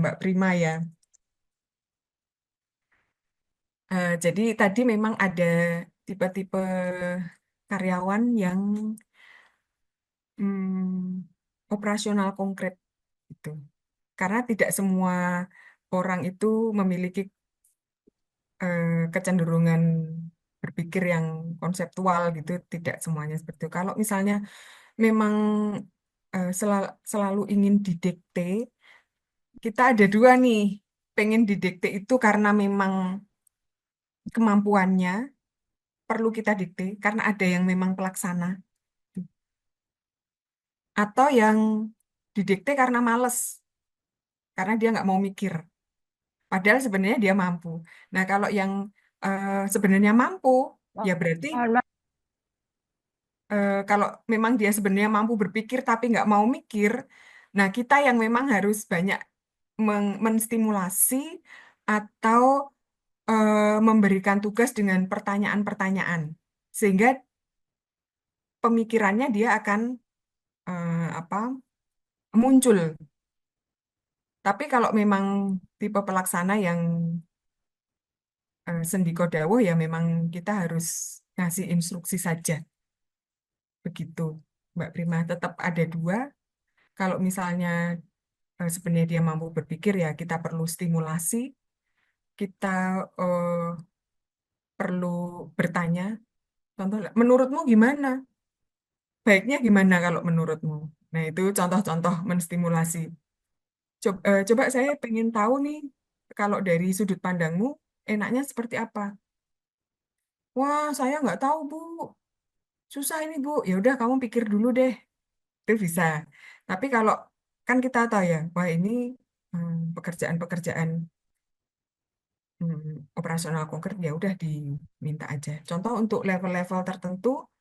Mbak Prima ya. Jadi tadi memang ada tipe-tipe karyawan yang operasional konkret itu. Karena tidak semua orang itu memiliki kecenderungan berpikir yang konseptual gitu, tidak semuanya seperti itu. Kalau misalnya memang selalu ingin didikte, kita ada dua nih. Pengen didikte itu karena memang kemampuannya perlu kita dikte, karena ada yang memang pelaksana, atau yang didikte karena males, karena dia nggak mau mikir. Padahal sebenarnya dia mampu. Nah, kalau yang sebenarnya mampu, ya berarti kalau memang dia sebenarnya mampu berpikir tapi nggak mau mikir, nah kita yang memang harus banyak menstimulasi atau memberikan tugas dengan pertanyaan-pertanyaan, sehingga pemikirannya dia akan apa muncul. Tapi kalau memang tipe pelaksana yang sendiko dawuh, ya memang kita harus ngasih instruksi saja. Begitu, Mbak Prima. Tetap ada dua. Kalau misalnya sebenarnya dia mampu berpikir, ya kita perlu stimulasi, kita eh, perlu bertanya. Contoh, menurutmu gimana? Baiknya gimana kalau menurutmu? Nah, itu contoh-contoh menstimulasi. Coba saya pengen tahu nih, kalau dari sudut pandangmu, enaknya seperti apa? Wah, saya nggak tahu, Bu. Susah ini, Bu. Ya udah, kamu pikir dulu deh. Itu bisa. Tapi kalau kan kita tahu ya, wah ini pekerjaan-pekerjaan operasional konkret, ya udah diminta aja. Contoh untuk level-level tertentu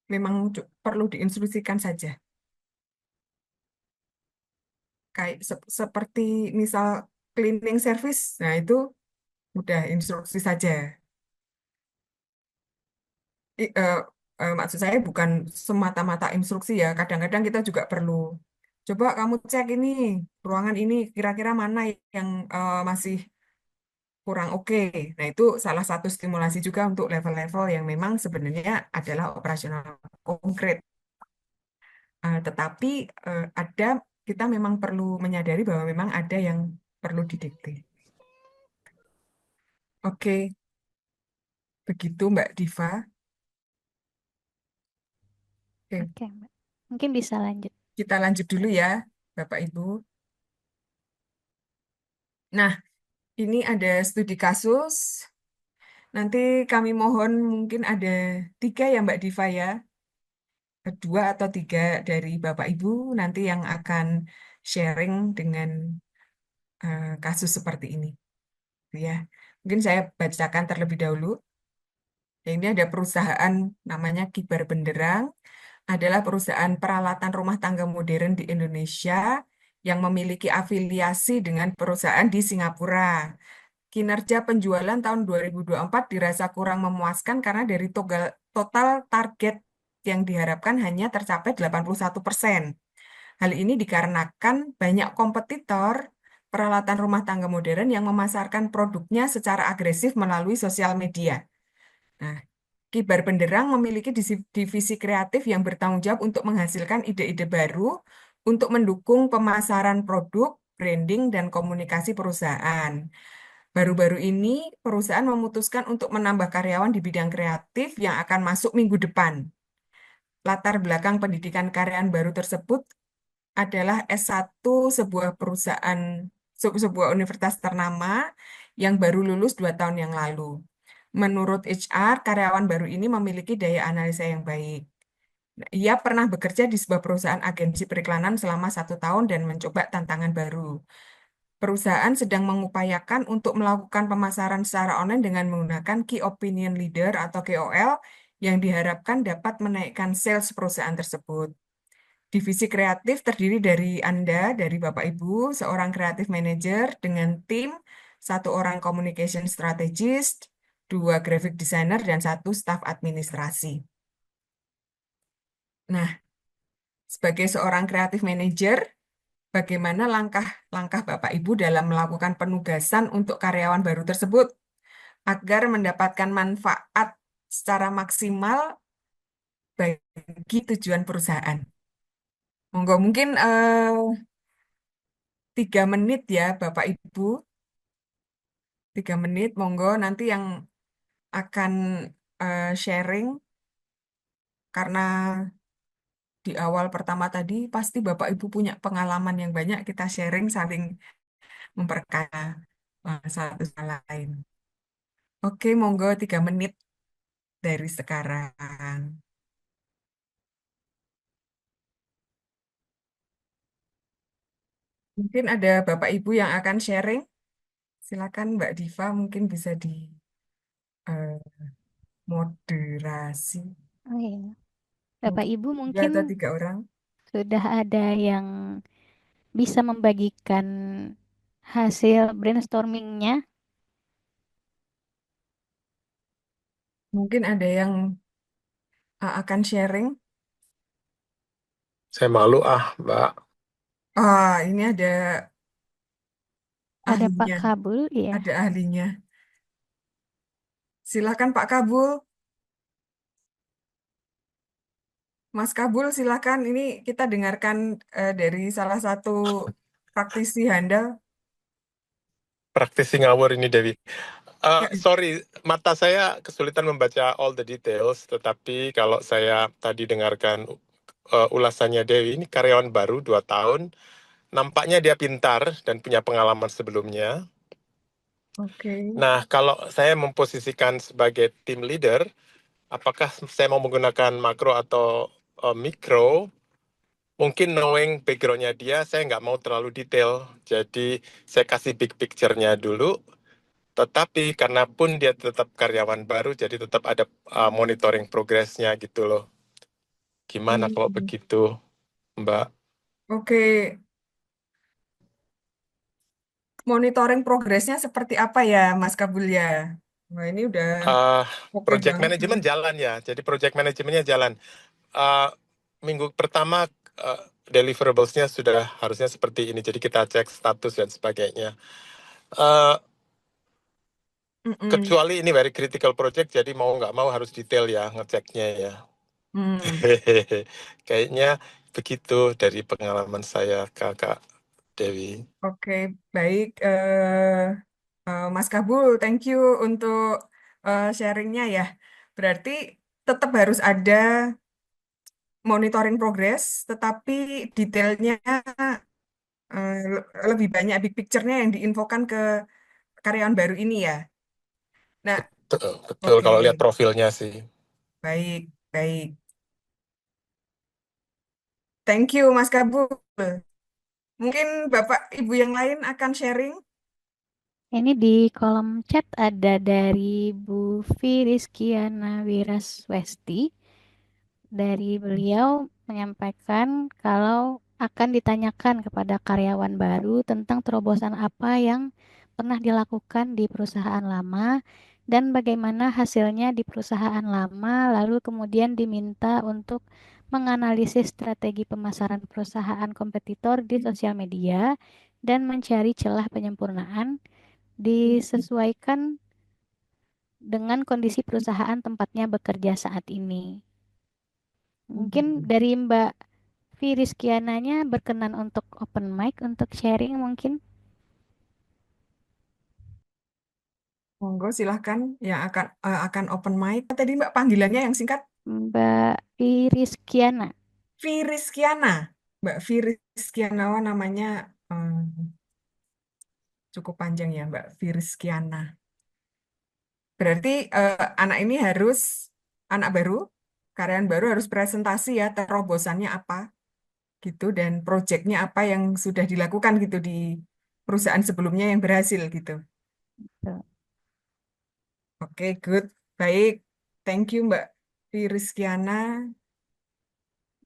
memang perlu diinstruksikan saja. Kayak seperti misal cleaning service, nah itu udah instruksi saja. Maksud saya bukan semata-mata instruksi ya. Kadang-kadang kita juga perlu coba kamu cek ini ruangan ini kira-kira mana yang masih kurang oke. Nah, itu salah satu stimulasi juga untuk level-level yang memang sebenarnya adalah operasional konkret. Tetapi ada kita memang perlu menyadari bahwa memang ada yang perlu didikte. Oke, begitu Mbak Diva. Oke,
Oke, Mbak. Mungkin bisa lanjut.
kita lanjut dulu ya, Bapak Ibu. Nah, ini ada studi kasus. Nanti kami mohon mungkin ada 3 ya Mbak Diva ya. 2 atau 3 dari Bapak Ibu nanti yang akan sharing dengan kasus seperti ini. Ya, mungkin saya bacakan terlebih dahulu. Ini ada perusahaan namanya Kibar Benderang, adalah perusahaan peralatan rumah tangga modern di Indonesia yang memiliki afiliasi dengan perusahaan di Singapura. Kinerja penjualan tahun 2024 dirasa kurang memuaskan karena dari total target yang diharapkan hanya tercapai 81%. Hal ini dikarenakan banyak kompetitor peralatan rumah tangga modern yang memasarkan produknya secara agresif melalui sosial media. Nah, Kibar Benderang memiliki divisi kreatif yang bertanggung jawab untuk menghasilkan ide-ide baru untuk mendukung pemasaran produk, branding, dan komunikasi perusahaan. Baru-baru ini, perusahaan memutuskan untuk menambah karyawan di bidang kreatif yang akan masuk minggu depan. Latar belakang pendidikan karyawan baru tersebut adalah S1 sebuah perusahaan, sebuah universitas ternama yang baru lulus 2 tahun yang lalu. Menurut HR, karyawan baru ini memiliki daya analisa yang baik. Ia pernah bekerja di sebuah perusahaan agensi periklanan selama 1 tahun dan mencoba tantangan baru. Perusahaan sedang mengupayakan untuk melakukan pemasaran secara online dengan menggunakan Key Opinion Leader atau KOL yang diharapkan dapat menaikkan sales perusahaan tersebut. Divisi kreatif terdiri dari Anda, dari Bapak Ibu, seorang kreatif manager dengan tim, 1 orang communication strategist, 2 graphic designer, dan 1 staf administrasi. Nah, sebagai seorang kreatif manager, bagaimana langkah-langkah Bapak Ibu dalam melakukan penugasan untuk karyawan baru tersebut agar mendapatkan manfaat secara maksimal bagi tujuan perusahaan? Monggo, mungkin 3 menit ya Bapak Ibu, 3 menit. Monggo nanti yang akan sharing, karena di awal pertama tadi pasti Bapak Ibu punya pengalaman yang banyak, kita sharing saling memperkaya satu sama lain. Oke, monggo 3 menit dari sekarang. Mungkin ada Bapak Ibu yang akan sharing. Silakan Mbak Diva, mungkin bisa di moderasi.
Oh iya. Bapak Ibu
Ya,
mungkin
atau 3 orang.
sudah ada yang bisa membagikan hasil brainstormingnya.
Mungkin ada yang akan sharing.
Saya malu Mbak.
Ini ada
Ada Pak
ahlinya.
Kabul, ya.
Ada ahlinya. Silakan Pak Kabul. Mas Kabul, silakan. Ini kita dengarkan dari salah satu praktisi handal.
Praktisi ngawur ini Dewi.
Ya,
Sorry, mata saya kesulitan membaca all the details, tetapi kalau saya tadi dengarkan ulasannya Dewi, ini karyawan baru 2 tahun, nampaknya dia pintar dan punya pengalaman sebelumnya.
oke.
Nah, kalau saya memposisikan sebagai team leader, apakah saya mau menggunakan makro atau mikro? Mungkin knowing background-nya dia, saya nggak mau terlalu detail. Jadi, saya kasih big picture-nya dulu. Tetapi karena pun dia tetap karyawan baru, jadi tetap ada monitoring progresnya gitu loh. Gimana kalau
Hmm,
begitu, Mbak?
Oke, monitoring progresnya seperti apa ya, Mas Kabul ya? Wah, ini udah
Uh,
oke
Project
banget nih.
management jalan ya, jadi project manajemennya jalan. Uh, Minggu pertama deliverables-nya sudah harusnya seperti ini, jadi kita cek status dan sebagainya. Uh,
Mm-mm.
Kecuali ini very critical project, jadi mau nggak mau harus detail ya ngeceknya ya.
Hmm,
Kayaknya begitu dari pengalaman saya, Kakak Dewi.
Oke, baik. Mas Kabul, thank you untuk sharingnya ya. Berarti tetap harus ada monitoring progress, tetapi detailnya lebih banyak big picture-nya yang diinfokan ke karyawan baru ini ya. Nah,
Betul, betul
oke,
kalau lihat profilnya sih.
baik, baik. Thank you, Mas Kabul. Mungkin Bapak Ibu yang lain akan sharing.
Ini di kolom chat ada dari Bu Firiskiana Wiraswesti. Dari beliau menyampaikan kalau akan ditanyakan kepada karyawan baru tentang terobosan apa yang pernah dilakukan di perusahaan lama dan bagaimana hasilnya di perusahaan lama, lalu kemudian diminta untuk menganalisis strategi pemasaran perusahaan kompetitor di sosial media dan mencari celah penyempurnaan disesuaikan dengan kondisi perusahaan tempatnya bekerja saat ini. Mungkin dari Mbak V Rizkiananya berkenan untuk open mic untuk sharing mungkin.
Monggo silahkan yang akan open mic. Tadi Mbak panggilannya yang singkat
Mbak Rizkiana.
Firiskiana. Mbak Firiskiana, oh, namanya cukup panjang ya Mbak Firiskiana. Berarti anak ini harus anak baru, karyawan baru harus presentasi ya, terobosannya apa gitu dan proyeknya apa yang sudah dilakukan gitu di perusahaan sebelumnya yang berhasil gitu.
Tuh.
Oke, good. Baik. Thank you Mbak Firiskiana.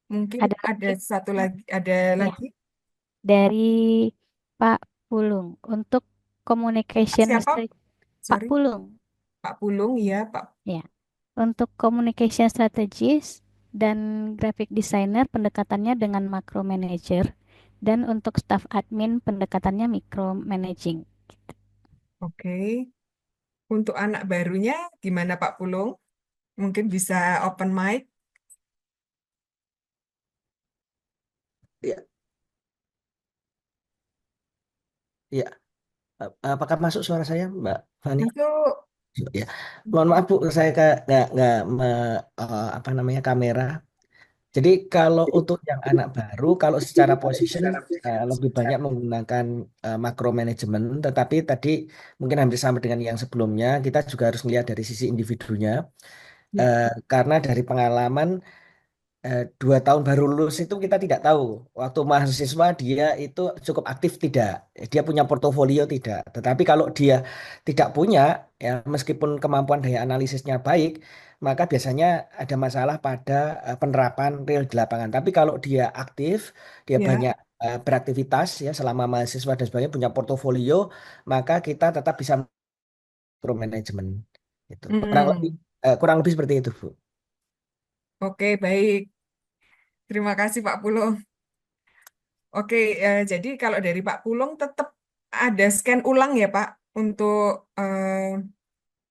Mungkin
Ada
ada
lagi
satu lagi, ada
ya
lagi.
dari Pak Pulung untuk communication
Siapa?
Pak
Sorry,
Pulung
Pak Pulung, ya Pak.
ya. Untuk communication strategist dan graphic designer pendekatannya dengan macro manager dan untuk staff admin pendekatannya micro managing.
Oke. Untuk anak barunya gimana Pak Pulung? Mungkin bisa open mic.
Ya, ya. Apakah masuk suara saya, Mbak Fani?
Masuk.
Ya. Mohon maaf Bu, saya apa namanya kamera. Jadi kalau untuk yang anak baru, kalau secara position lebih banyak menggunakan makro manajemen, tetapi tadi mungkin hampir sama dengan yang sebelumnya, kita juga harus melihat dari sisi individunya,
Ya.
karena dari pengalaman 2 tahun baru lulus itu kita tidak tahu waktu mahasiswa dia itu cukup aktif tidak, dia punya portofolio tidak. Tetapi kalau dia tidak punya, ya meskipun kemampuan daya analisisnya baik, maka biasanya ada masalah pada penerapan real di lapangan. Tapi kalau dia aktif, dia
Ya.
banyak beraktivitas ya selama mahasiswa dan sebagainya punya portofolio, maka kita tetap bisa manajemen itu.
Mm-mm.
Kurang lebih seperti itu, Bu.
Oke, baik. Terima kasih Pak Pulung. Oke, jadi kalau dari Pak Pulung tetap ada scan ulang ya Pak untuk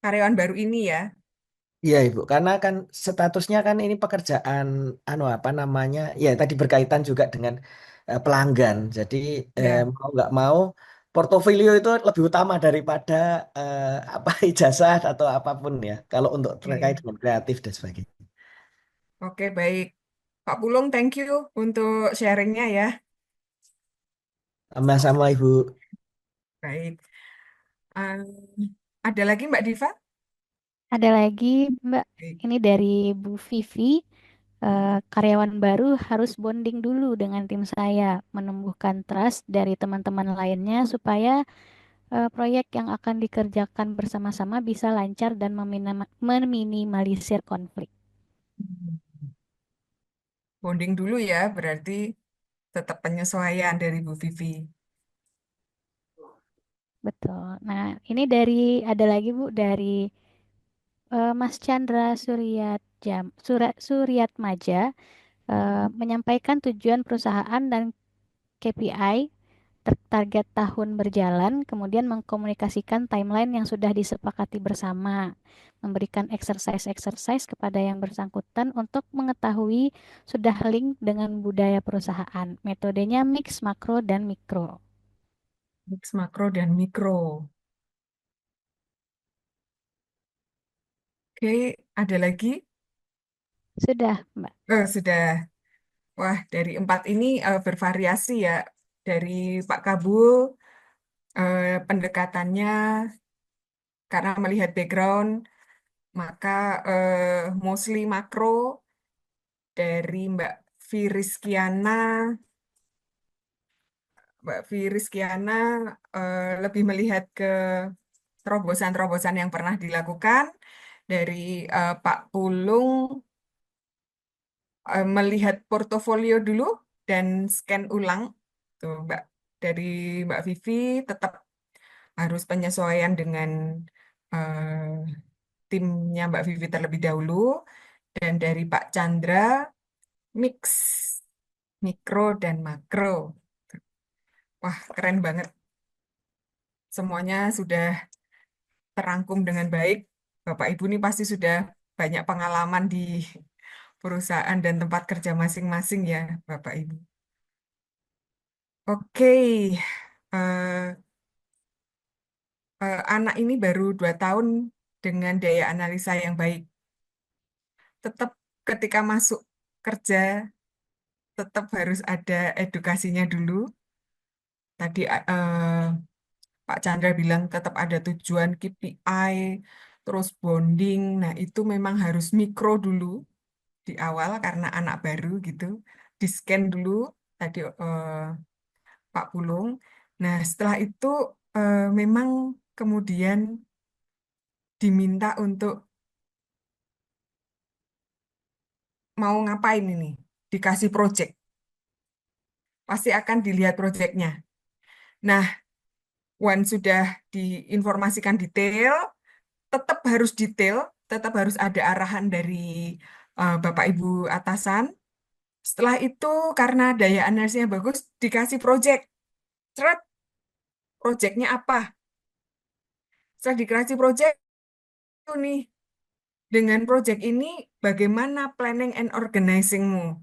karyawan baru ini ya.
Iya Ibu, karena kan statusnya kan ini pekerjaan anu apa namanya, ya tadi berkaitan juga dengan pelanggan. Jadi
Ya.
mau nggak mau portofolio itu lebih utama daripada apa ijazah atau apapun ya. Kalau untuk terkait
Oke,
dengan kreatif dan sebagainya.
oke, baik. Pak Pulung, thank you untuk sharingnya ya.
Sama-sama Ibu.
Baik. Eh, ada lagi Mbak Diva?
Ada lagi Mbak,
Oke.
ini dari Bu Vivi. Karyawan baru harus bonding dulu dengan tim saya, menumbuhkan trust dari teman-teman lainnya supaya proyek yang akan dikerjakan bersama-sama bisa lancar dan meminimalisir konflik.
Bonding dulu ya, berarti tetap penyesuaian dari Bu Vivi.
Betul. Nah, ini ada lagi Bu dari Mas Chandra Suryatmaja menyampaikan tujuan perusahaan dan KPI target tahun berjalan, kemudian mengkomunikasikan timeline yang sudah disepakati bersama, memberikan exercise kepada yang bersangkutan untuk mengetahui sudah link dengan budaya perusahaan. Metodenya mix makro dan mikro.
Mix makro dan mikro. Oke, ada lagi?
Sudah, Mbak.
Sudah. Wah, dari 4 ini bervariasi ya. Dari Pak Kabul, pendekatannya karena melihat background, maka mostly makro. Dari Mbak Firiskiana lebih melihat ke terobosan-terobosan yang pernah dilakukan. Dari Pak Pulung melihat portofolio dulu dan scan ulang. Tuh, Mbak. Dari Mbak Vivi tetap harus penyesuaian dengan timnya Mbak Vivi terlebih dahulu. Dan dari Pak Chandra, mix mikro dan makro. Wah, keren banget. Semuanya sudah terangkum dengan baik. Bapak Ibu ini pasti sudah banyak pengalaman di perusahaan dan tempat kerja masing-masing ya, Bapak Ibu. Oke, eh, anak ini baru 2 tahun dengan daya analisa yang baik. Tetap ketika masuk kerja, tetap harus ada edukasinya dulu. Tadi Pak Chandra bilang tetap ada tujuan KPI, terus bonding. Nah, itu memang harus mikro dulu di awal karena anak baru gitu. Di-scan dulu tadi Pak Pulung. Nah, setelah itu memang kemudian diminta untuk mau ngapain ini? Dikasih project. Pasti akan dilihat projectnya. Nah, once sudah diinformasikan detail, tetap harus ada arahan dari Bapak Ibu atasan. Setelah itu, karena daya analisisnya bagus, dikasih project. Ceret, projectnya apa? Setelah dikasih project, itu nih, dengan project ini, bagaimana planning and organizing-mu?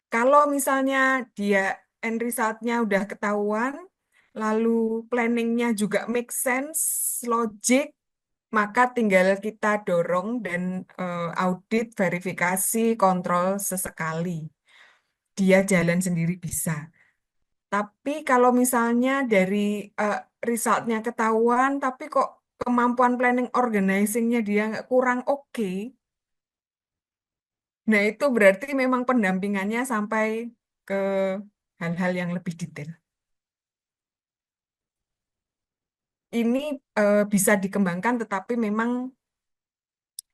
Kalau misalnya dia end result-nya udah ketahuan, lalu planningnya juga make sense, logik, maka tinggal kita dorong dan audit, verifikasi, kontrol sesekali. Dia jalan sendiri bisa. Tapi kalau misalnya dari eh, resultnya ketahuan, tapi kok kemampuan planning organizing-nya dia nggak kurang oke, nah itu berarti memang pendampingannya sampai ke hal-hal yang lebih detail. Ini bisa dikembangkan, tetapi memang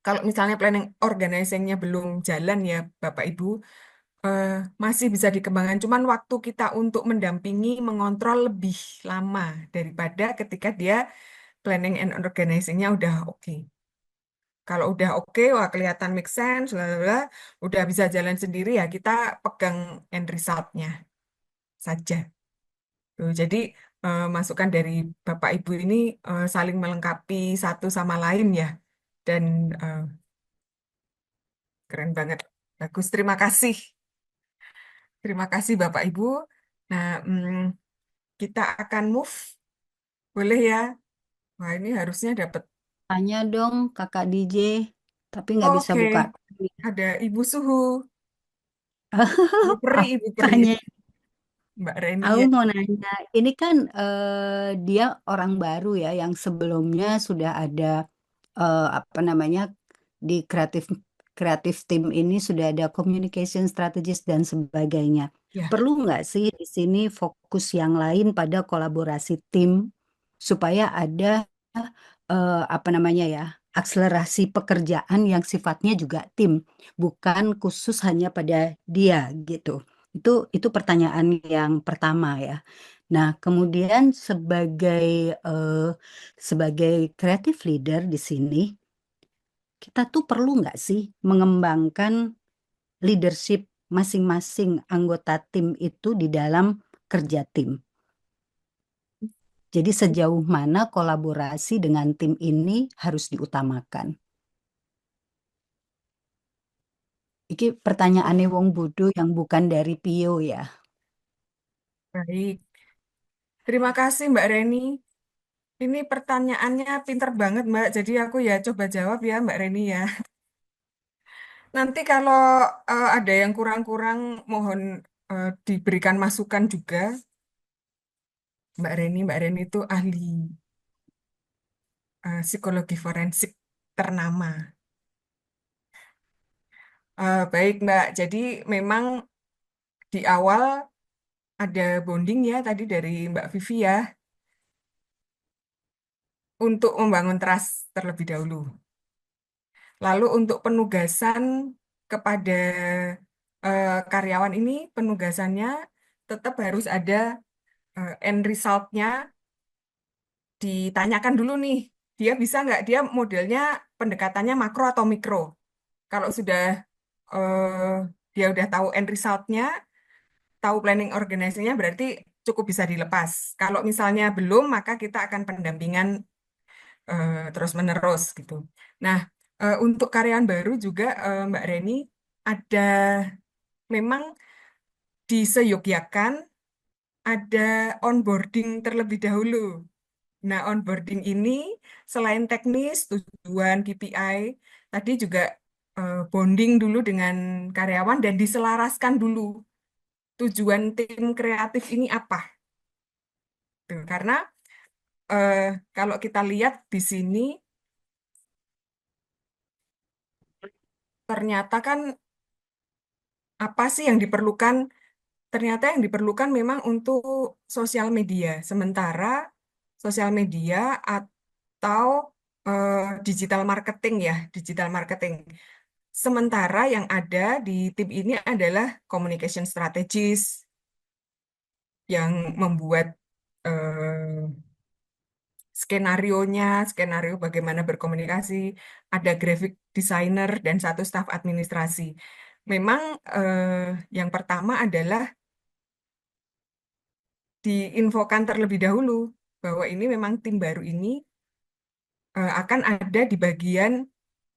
kalau misalnya planning organizing-nya belum jalan ya Bapak Ibu, eh, masih bisa dikembangkan. Cuman waktu kita untuk mendampingi, mengontrol lebih lama daripada ketika dia planning and organizing-nya udah oke. Kalau udah oke, wah kelihatan make sense, bla, bla, bla, udah bisa jalan sendiri ya kita pegang end result-nya saja. Tuh, jadi masukan dari Bapak Ibu ini saling melengkapi satu sama lain ya. Dan eh, keren banget. Bagus, terima kasih. Terima kasih Bapak Ibu. Nah, kita akan move. Boleh ya? Wah, ini harusnya dapat.
Tanya dong kakak DJ, tapi nggak bisa
Oke,
buka.
ada Ibu Suhu. Ibu Peri, Ibu Peri.
Tanya,
Mbak Reni
aku
ya.
mau nanya, ini kan dia orang baru ya, yang sebelumnya sudah ada apa namanya di kreatif kreatif tim ini sudah ada communication strategist dan sebagainya.
Ya,
Perlu nggak sih di sini fokus yang lain pada kolaborasi tim supaya ada apa namanya ya, akselerasi pekerjaan yang sifatnya juga tim, bukan khusus hanya pada dia gitu. Itu pertanyaan yang pertama ya. Nah, kemudian sebagai creative leader di sini, kita tuh perlu nggak sih mengembangkan leadership masing-masing anggota tim itu di dalam kerja tim? Jadi sejauh mana kolaborasi dengan tim ini harus diutamakan? Iki pertanyaannya wong bodoh yang bukan dari Pio ya.
baik. Terima kasih Mbak Reni. Ini pertanyaannya pinter banget Mbak. Jadi aku ya coba jawab ya Mbak Reni ya. Nanti kalau ada yang kurang-kurang mohon diberikan masukan juga. Mbak Reni itu ahli psikologi forensik ternama. Baik Mbak, jadi memang di awal ada bonding ya tadi dari Mbak Vivi ya untuk membangun trust terlebih dahulu. Lalu untuk penugasan kepada karyawan ini, penugasannya tetap harus ada end result-nya ditanyakan dulu nih. Dia bisa nggak? Dia modelnya pendekatannya makro atau mikro. Kalau sudah eh, dia udah tahu end result-nya, tahu planning organisasinya berarti cukup bisa dilepas. Kalau misalnya belum, maka kita akan pendampingan terus-menerus gitu. Nah, Untuk karyawan baru juga Mbak Reni ada memang diseyogyakan ada onboarding terlebih dahulu. Nah, onboarding ini selain teknis, tujuan KPI, tadi juga bonding dulu dengan karyawan dan diselaraskan dulu tujuan tim kreatif ini apa. Tuh, karena eh, kalau kita lihat di sini, ternyata kan apa sih yang diperlukan? Ternyata yang diperlukan memang untuk sosial media. Sementara sosial media atau eh, digital marketing ya, digital marketing. Sementara yang ada di tim ini adalah communication strategist yang membuat eh, skenarionya, skenario bagaimana berkomunikasi, ada graphic designer dan satu staf administrasi. Memang yang pertama adalah diinfokan terlebih dahulu bahwa ini memang tim baru ini akan ada di bagian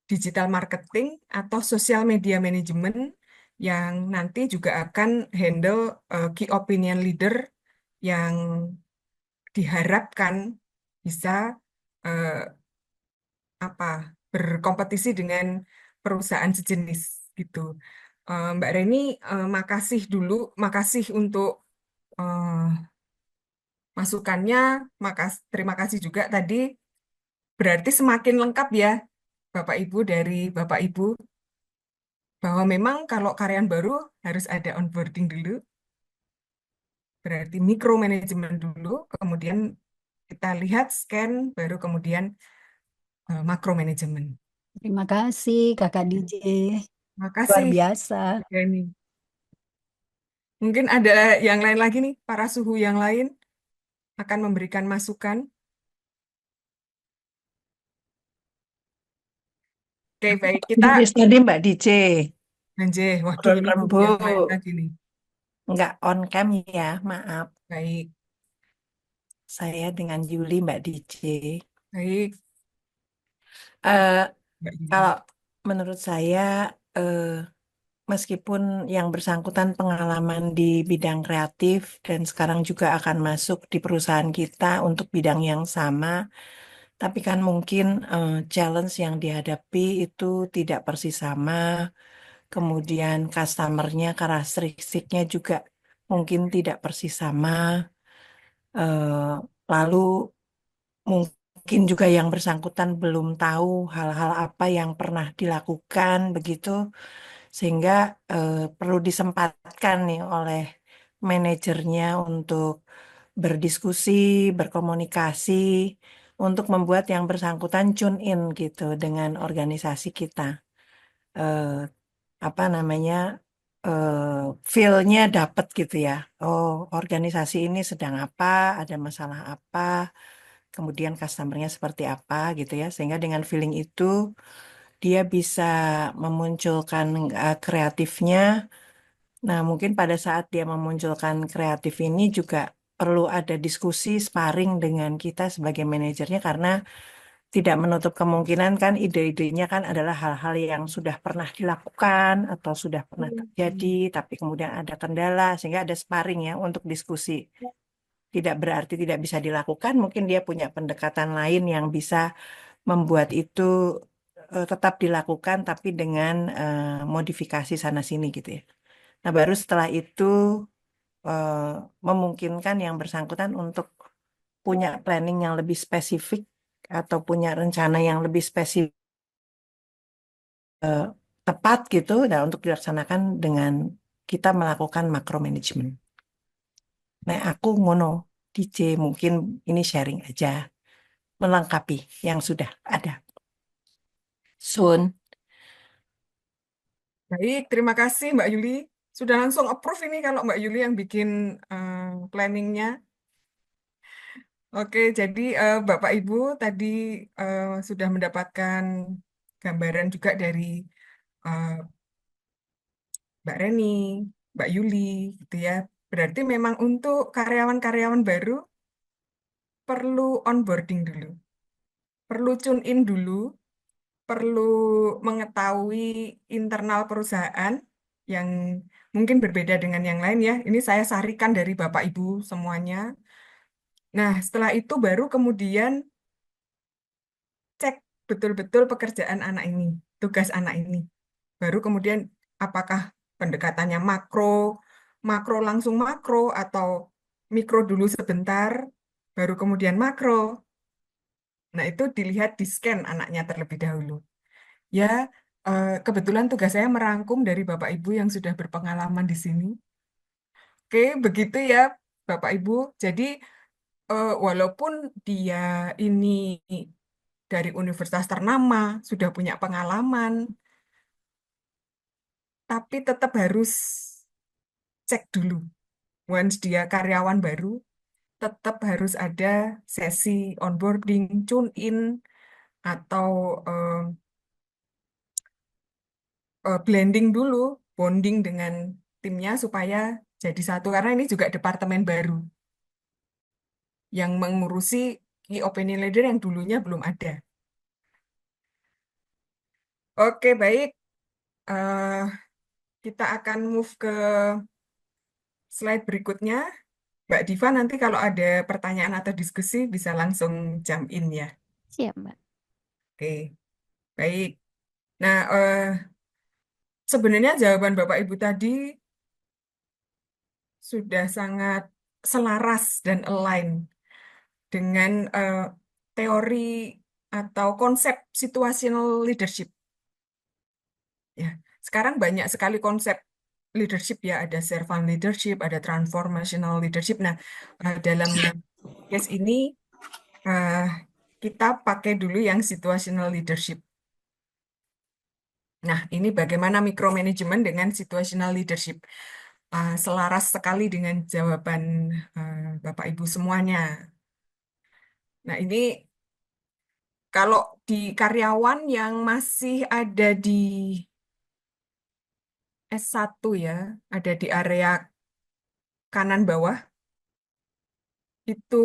digital marketing atau social media management yang nanti juga akan handle key opinion leader yang diharapkan bisa eh, apa berkompetisi dengan perusahaan sejenis gitu. Mbak Reni, makasih dulu, makasih untuk eh, masukannya, terima kasih juga tadi. Berarti semakin lengkap ya, Bapak Ibu dari Bapak Ibu, bahwa memang kalau karyawan baru harus ada onboarding dulu, berarti mikro manajemen dulu, kemudian kita lihat scan, baru kemudian makro manajemen.
Terima kasih Kakak DJ. Luar
Makasih,
biasa.
Yani. Mungkin ada yang lain lagi nih, para suhu yang lain akan memberikan masukan. Oke, baik. Kita,
Nulis tadi Mbak DJ,
Anjay, waduh
Urun
ini suhu
Rembu,
yang lain lagi nih.
nggak on cam ya, maaf.
Baik,
Saya dengan Yuli Mbak DJ.
baik,
Eh,
Mbak Yuli.
Kalau menurut saya, eh, meskipun yang bersangkutan pengalaman di bidang kreatif dan sekarang juga akan masuk di perusahaan kita untuk bidang yang sama, tapi kan mungkin challenge yang dihadapi itu tidak persis sama. Kemudian customernya, karakteristiknya juga mungkin tidak persis sama. Lalu mungkin juga yang bersangkutan belum tahu hal-hal apa yang pernah dilakukan begitu, sehingga perlu disempatkan nih oleh manajernya untuk berdiskusi, berkomunikasi, untuk membuat yang bersangkutan tune in gitu dengan organisasi kita. Eh, Apa namanya? Feel-nya dapat gitu ya. Oh, organisasi ini sedang apa, ada masalah apa, kemudian customer-nya seperti apa gitu ya. Sehingga dengan feeling itu dia bisa memunculkan kreatifnya. Nah, mungkin pada saat dia memunculkan kreatif ini juga perlu ada diskusi sparring dengan kita sebagai manajernya karena tidak menutup kemungkinan kan ide-idenya kan adalah hal-hal yang sudah pernah dilakukan atau sudah pernah terjadi, tapi kemudian ada kendala sehingga ada sparring ya untuk diskusi. Tidak berarti tidak bisa dilakukan, mungkin dia punya pendekatan lain yang bisa membuat itu tetap dilakukan tapi dengan modifikasi sana sini gitu ya. Nah, baru setelah itu eh, memungkinkan yang bersangkutan untuk punya planning yang lebih spesifik atau punya rencana yang lebih spesifik tepat gitu, dan untuk dilaksanakan dengan kita melakukan makro management. Nah, aku ngono, DJ mungkin ini sharing aja, melengkapi yang sudah ada. Sun,
Baik, terima kasih Mbak Yuli. Sudah langsung approve ini kalau Mbak Yuli yang bikin planningnya. Oke, jadi Bapak Ibu tadi sudah mendapatkan gambaran juga dari eh, Mbak Reni, Mbak Yuli, gitu ya. Berarti memang untuk karyawan-karyawan baru perlu onboarding dulu, perlu tune in dulu perlu mengetahui internal perusahaan yang mungkin berbeda dengan yang lain ya. Ini saya sarikan dari Bapak Ibu semuanya. Nah, setelah itu baru kemudian cek betul-betul pekerjaan anak ini, tugas anak ini. Baru kemudian apakah pendekatannya makro, makro langsung makro, atau mikro dulu sebentar, baru kemudian makro. Nah, itu dilihat di scan anaknya terlebih dahulu. Ya, kebetulan tugas saya merangkum dari Bapak Ibu yang sudah berpengalaman di sini. Oke, begitu ya Bapak Ibu. Jadi, walaupun dia ini dari universitas ternama, sudah punya pengalaman, tapi tetap harus cek dulu. Once dia karyawan baru, tetap harus ada sesi onboarding, tune-in, atau eh, blending dulu, bonding dengan timnya supaya jadi satu. Karena ini juga departemen baru yang mengurusi key opinion leader yang dulunya belum ada. Oke, baik. Eh, kita akan move ke slide berikutnya. Mbak Diva, nanti kalau ada pertanyaan atau diskusi bisa langsung jump in ya.
Siap, Mbak.
Oke, baik. Nah, sebenarnya jawaban Bapak Ibu tadi sudah sangat selaras dan align dengan teori atau konsep situational leadership. Ya, sekarang banyak sekali konsep leadership ya, ada servant leadership, ada transformational leadership. Nah, dalam case ini eh, kita pakai dulu yang situational leadership. Nah, ini bagaimana micromanagement dengan situational leadership. Selaras sekali dengan jawaban Bapak Ibu semuanya. Nah, ini kalau di karyawan yang masih ada di S1 ya, ada di area kanan bawah, itu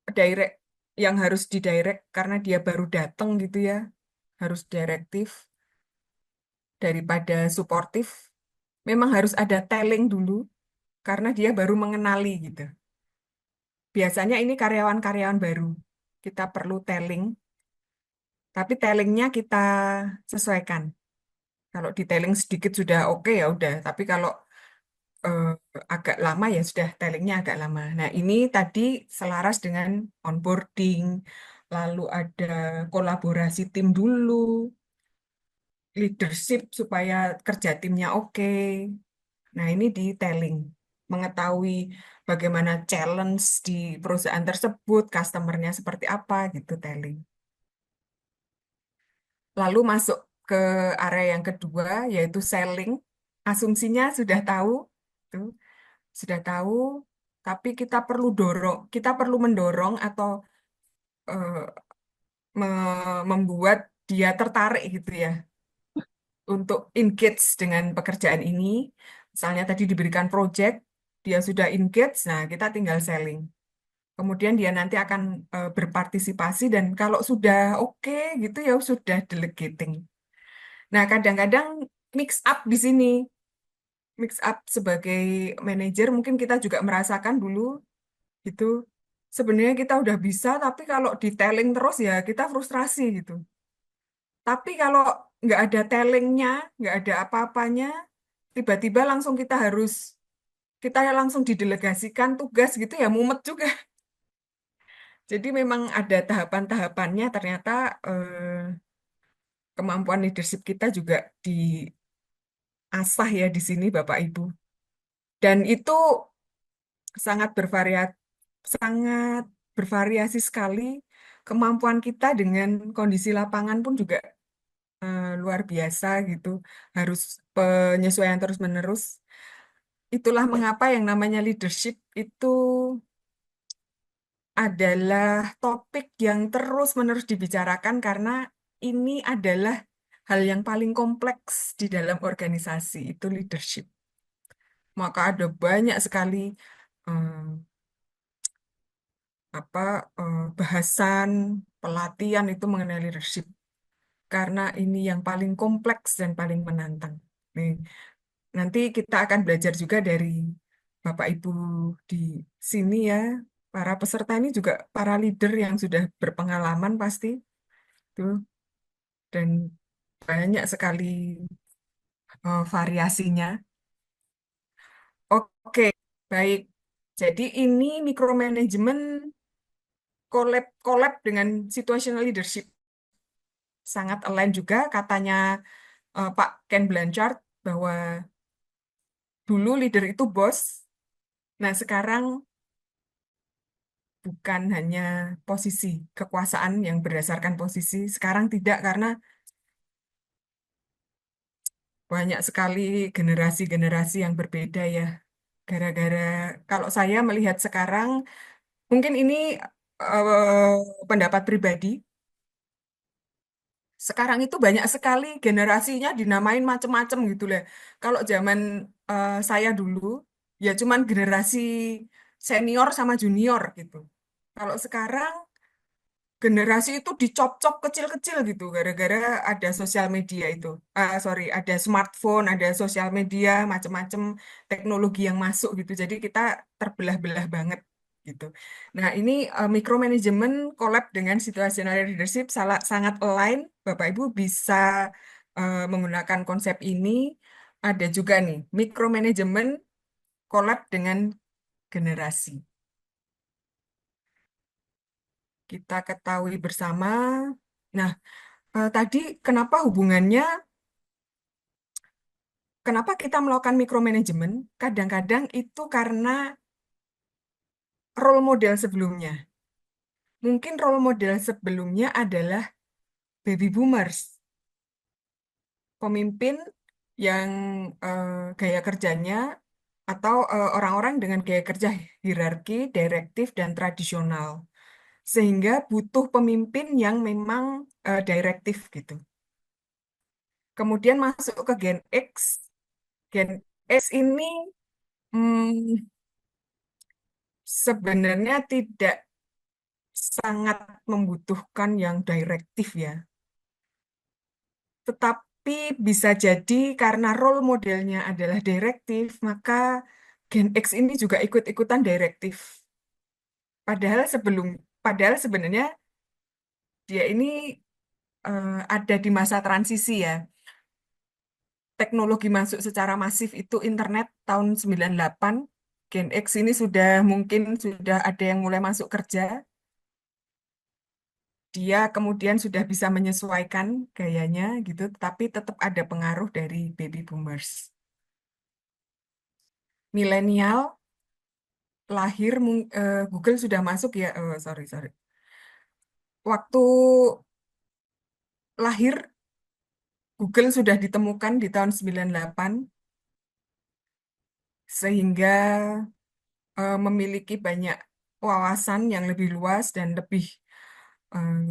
direct yang harus didirect karena dia baru datang gitu ya, harus direktif daripada suportif. Memang harus ada telling dulu karena dia baru mengenali gitu. Biasanya ini karyawan-karyawan baru. Kita perlu telling, tapi tellingnya kita sesuaikan. Kalau detailing sedikit sudah oke ya udah, tapi kalau eh, agak lama ya sudah tellingnya agak lama. Nah, ini tadi selaras dengan onboarding, lalu ada kolaborasi tim dulu, leadership supaya kerja timnya oke. Nah, ini detailing, mengetahui bagaimana challenge di perusahaan tersebut, customernya seperti apa gitu, telling. Lalu masuk ke area yang kedua, yaitu selling. Asumsinya sudah tahu, tuh, sudah tahu, tapi kita perlu mendorong atau eh, membuat dia tertarik gitu ya, untuk engage dengan pekerjaan ini. Misalnya tadi diberikan project, dia sudah engage, nah kita tinggal selling. Kemudian dia nanti akan berpartisipasi dan kalau sudah oke gitu ya sudah delegating. Nah, kadang-kadang mix up di sini. Mix up sebagai manajer mungkin kita juga merasakan dulu gitu. Sebenarnya kita udah bisa, tapi kalau detailing terus ya kita frustrasi gitu. Tapi kalau nggak ada tellingnya, nggak ada apa-apanya, tiba-tiba langsung kita langsung didelegasikan tugas gitu ya mumet juga. Jadi memang ada tahapan-tahapannya. Ternyata kemampuan leadership kita juga diasah ya di sini Bapak Ibu. Dan itu sangat sangat bervariasi sekali. Kemampuan kita dengan kondisi lapangan pun juga luar biasa gitu. Harus penyesuaian terus-menerus. Itulah mengapa yang namanya leadership itu adalah topik yang terus-menerus dibicarakan karena ini adalah hal yang paling kompleks di dalam organisasi, itu leadership. Maka ada banyak sekali eh, bahasan pelatihan itu mengenai leadership. karena ini yang paling kompleks dan paling menantang. Nih, nanti kita akan belajar juga dari Bapak Ibu di sini ya. Para peserta ini juga para leader yang sudah berpengalaman pasti tuh, dan banyak sekali variasinya. Oke, baik. Jadi ini micromanagement collab dengan situational leadership. Sangat align juga katanya Pak Ken Blanchard bahwa dulu leader itu bos. Nah, sekarang bukan hanya posisi kekuasaan yang berdasarkan posisi. Sekarang tidak, karena banyak sekali generasi-generasi yang berbeda ya. Gara-gara kalau saya melihat sekarang, mungkin ini eh, pendapat pribadi. Sekarang itu banyak sekali generasinya dinamain macem-macem gitu lah. Kalau zaman saya dulu, ya cuman generasi senior sama junior gitu. Kalau sekarang generasi itu dicop-cop kecil-kecil gitu gara-gara ada sosial media itu. Sorry, ada smartphone, ada sosial media, macam-macam teknologi yang masuk gitu. Jadi kita terbelah-belah banget gitu. Nah, ini micromanagement collab dengan situational leadership sangat align. Bapak Ibu bisa menggunakan konsep ini. Ada juga nih micromanagement collab dengan generasi. Kita ketahui bersama. Nah, tadi kenapa kita melakukan micromanagement? Kadang-kadang itu karena role model sebelumnya. Mungkin role model sebelumnya adalah baby boomers, pemimpin yang gaya kerjanya atau orang-orang dengan gaya kerja hierarki, direktif, dan tradisional. Sehingga butuh pemimpin yang memang direktif gitu. Kemudian masuk ke Gen X. Gen X ini hmm, sebenarnya tidak sangat membutuhkan yang direktif ya. Tetapi bisa jadi karena role modelnya adalah direktif, maka Gen X ini juga ikut-ikutan direktif. Padahal padahal sebenarnya dia ini ada di masa transisi ya. Teknologi masuk secara masif itu internet tahun 98. Gen X ini mungkin sudah ada yang mulai masuk kerja. Dia kemudian sudah bisa menyesuaikan gayanya gitu, tapi tetap ada pengaruh dari baby boomers. Milenial lahir, Google sudah masuk ya, sorry, sorry. Waktu lahir, Google sudah ditemukan di tahun 98, sehingga memiliki banyak wawasan yang lebih luas dan lebih eh,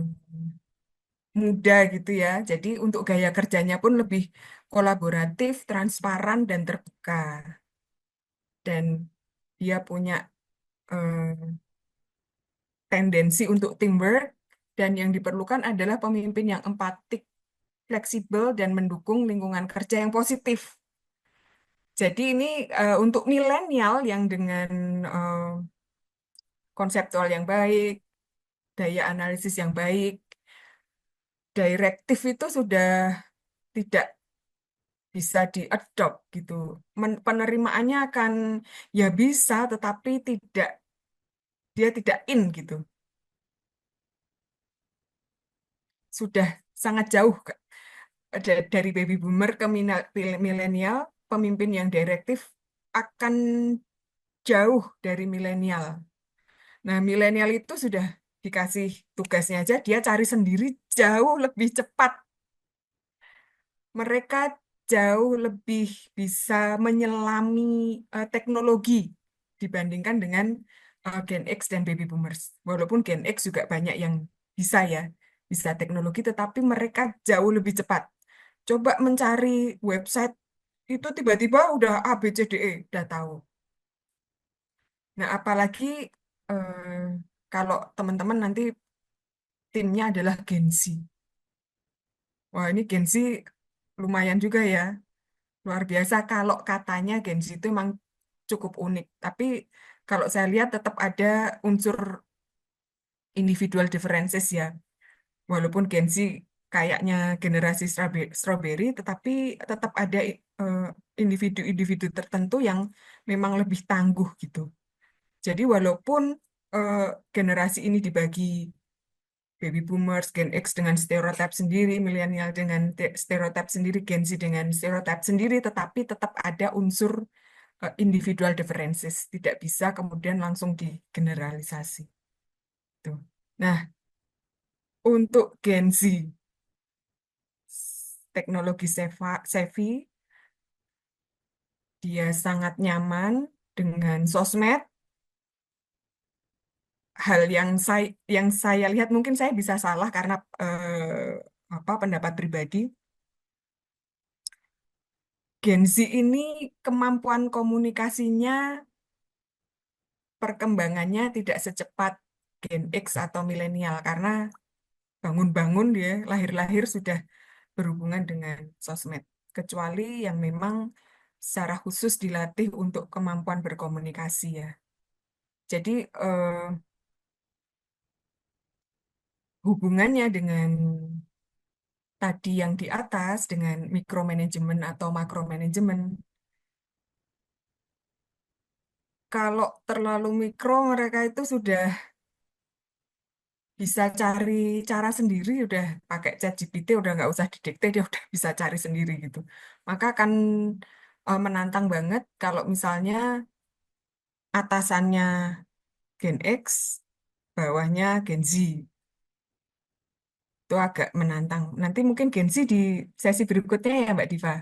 mudah gitu ya. Jadi untuk gaya kerjanya pun lebih kolaboratif, transparan, dan terbuka. Dan dia punya eh, tendensi untuk teamwork, dan yang diperlukan adalah pemimpin yang empatik, fleksibel, dan mendukung lingkungan kerja yang positif. Jadi ini untuk milenial yang dengan eh, konseptual yang baik, daya analisis yang baik, direktif itu sudah tidak bisa diadopt gitu. Penerimaannya akan ya bisa, tetapi dia tidak in gitu. Sudah sangat jauh dari baby boomer ke milenial, pemimpin yang direktif akan jauh dari milenial. Nah, milenial itu sudah dikasih tugasnya aja, dia cari sendiri jauh lebih cepat. Mereka jauh lebih bisa menyelami teknologi dibandingkan dengan Gen X dan baby boomers. Walaupun Gen X juga banyak yang bisa ya, bisa teknologi, tetapi mereka jauh lebih cepat. Coba mencari website itu tiba-tiba udah A, B, C, D, E, udah tahu. Nah, apalagi eh, kalau teman-teman nanti timnya adalah Gen Z. Wah, ini Gen Z lumayan juga ya. Luar biasa kalau katanya Gen Z itu memang cukup unik. Tapi kalau saya lihat tetap ada unsur individual differences ya. Walaupun Gen Z kayaknya generasi strawberry, tetapi tetap ada eh, individu-individu tertentu yang memang lebih tangguh gitu. Jadi walaupun eh, generasi ini dibagi baby boomers, Gen X dengan stereotip sendiri, milenial dengan stereotip sendiri, Gen Z dengan stereotip sendiri, tetapi tetap ada unsur individual differences. Tidak bisa kemudian langsung digeneralisasi. Tuh. Nah, untuk Gen Z, teknologi savvy, dia sangat nyaman dengan sosmed. Hal yang saya lihat mungkin saya bisa salah karena apa pendapat pribadi. Gen Z ini kemampuan komunikasinya, perkembangannya tidak secepat Gen X atau milenial karena bangun-bangun dia lahir-lahir sudah berhubungan dengan sosmed. Kecuali yang memang secara khusus dilatih untuk kemampuan berkomunikasi ya. Jadi hubungannya dengan tadi yang di atas dengan mikromanajemen atau makromanajemen, kalau terlalu mikro mereka itu sudah bisa cari cara sendiri, udah pakai ChatGPT udah nggak usah didikte, dia udah bisa cari sendiri gitu. Maka akan menantang banget kalau misalnya atasannya Gen X, bawahnya Gen Z. Itu agak menantang. Nanti mungkin Gen Z di sesi berikutnya ya Mbak Diva.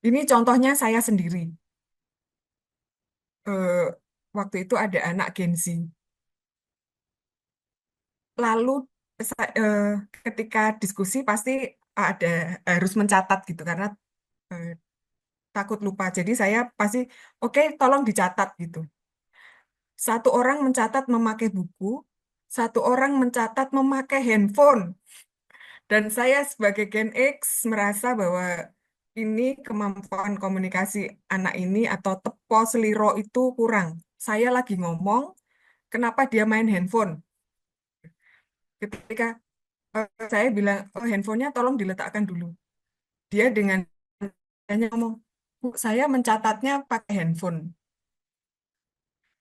Ini contohnya saya sendiri. Eh, Waktu itu ada anak Gen Z. Lalu ketika diskusi pasti ada harus mencatat gitu karena eh, takut lupa. Jadi saya pasti oke tolong dicatat gitu. Satu orang mencatat memakai buku, satu orang mencatat memakai handphone. Dan saya sebagai Gen X merasa bahwa ini kemampuan komunikasi anak ini atau tepo seliro itu kurang. Saya lagi ngomong, kenapa dia main handphone? Ketika saya bilang, oh, handphonenya tolong diletakkan dulu. Dia dengan hanya ngomong, "Bu, saya mencatatnya pakai handphone."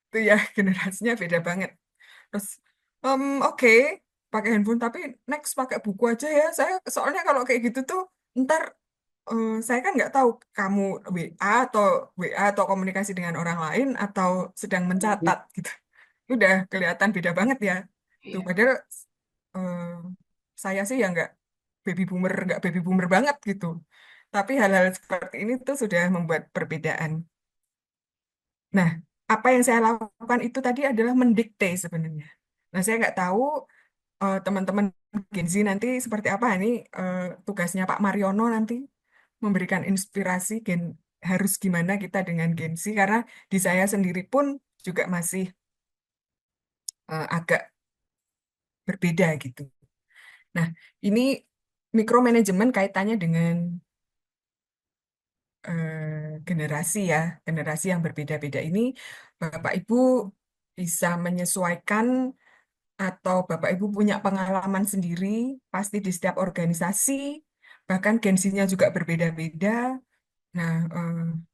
Itu ya generasinya beda banget. Terus, oke, pakai handphone, tapi next pakai buku aja ya. Saya soalnya kalau kayak gitu tuh, ntar saya kan nggak tahu kamu WA atau komunikasi dengan orang lain atau sedang mencatat gitu. Udah kelihatan beda banget ya. Tuh padahal eh, saya sih ya nggak baby boomer banget gitu. Tapi hal-hal seperti ini tuh sudah membuat perbedaan. Nah, apa yang saya lakukan itu tadi adalah mendikte sebenarnya. Nah, saya nggak tahu teman-teman Gen Z nanti seperti apa. Ini tugasnya Pak Mariono nanti memberikan inspirasi harus gimana kita dengan Gen Z karena di saya sendiri pun juga masih agak berbeda gitu. Nah, ini mikromanajemen kaitannya dengan generasi ya, generasi yang berbeda-beda ini Bapak Ibu bisa menyesuaikan atau Bapak Ibu punya pengalaman sendiri pasti di setiap organisasi, bahkan Gen Z-nya juga berbeda-beda. Nah,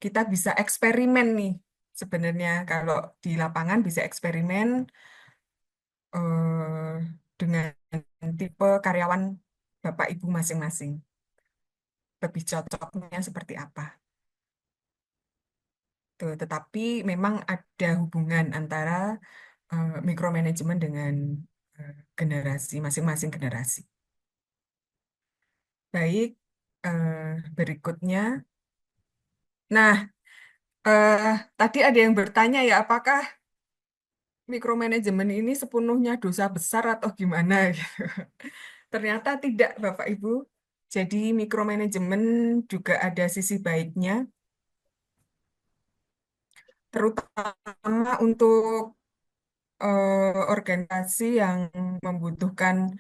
kita bisa eksperimen nih sebenarnya kalau di lapangan bisa eksperimen eh, dengan tipe karyawan Bapak Ibu masing-masing. Lebih cocoknya seperti apa? Tuh, tetapi memang ada hubungan antara mikromanajemen dengan generasi, masing-masing generasi. Baik, berikutnya. Nah, eh, tadi ada yang bertanya ya, apakah mikromanajemen ini sepenuhnya dosa besar atau gimana? Gitu. Ternyata tidak, Bapak Ibu. Jadi mikromanajemen juga ada sisi baiknya, terutama untuk organisasi yang membutuhkan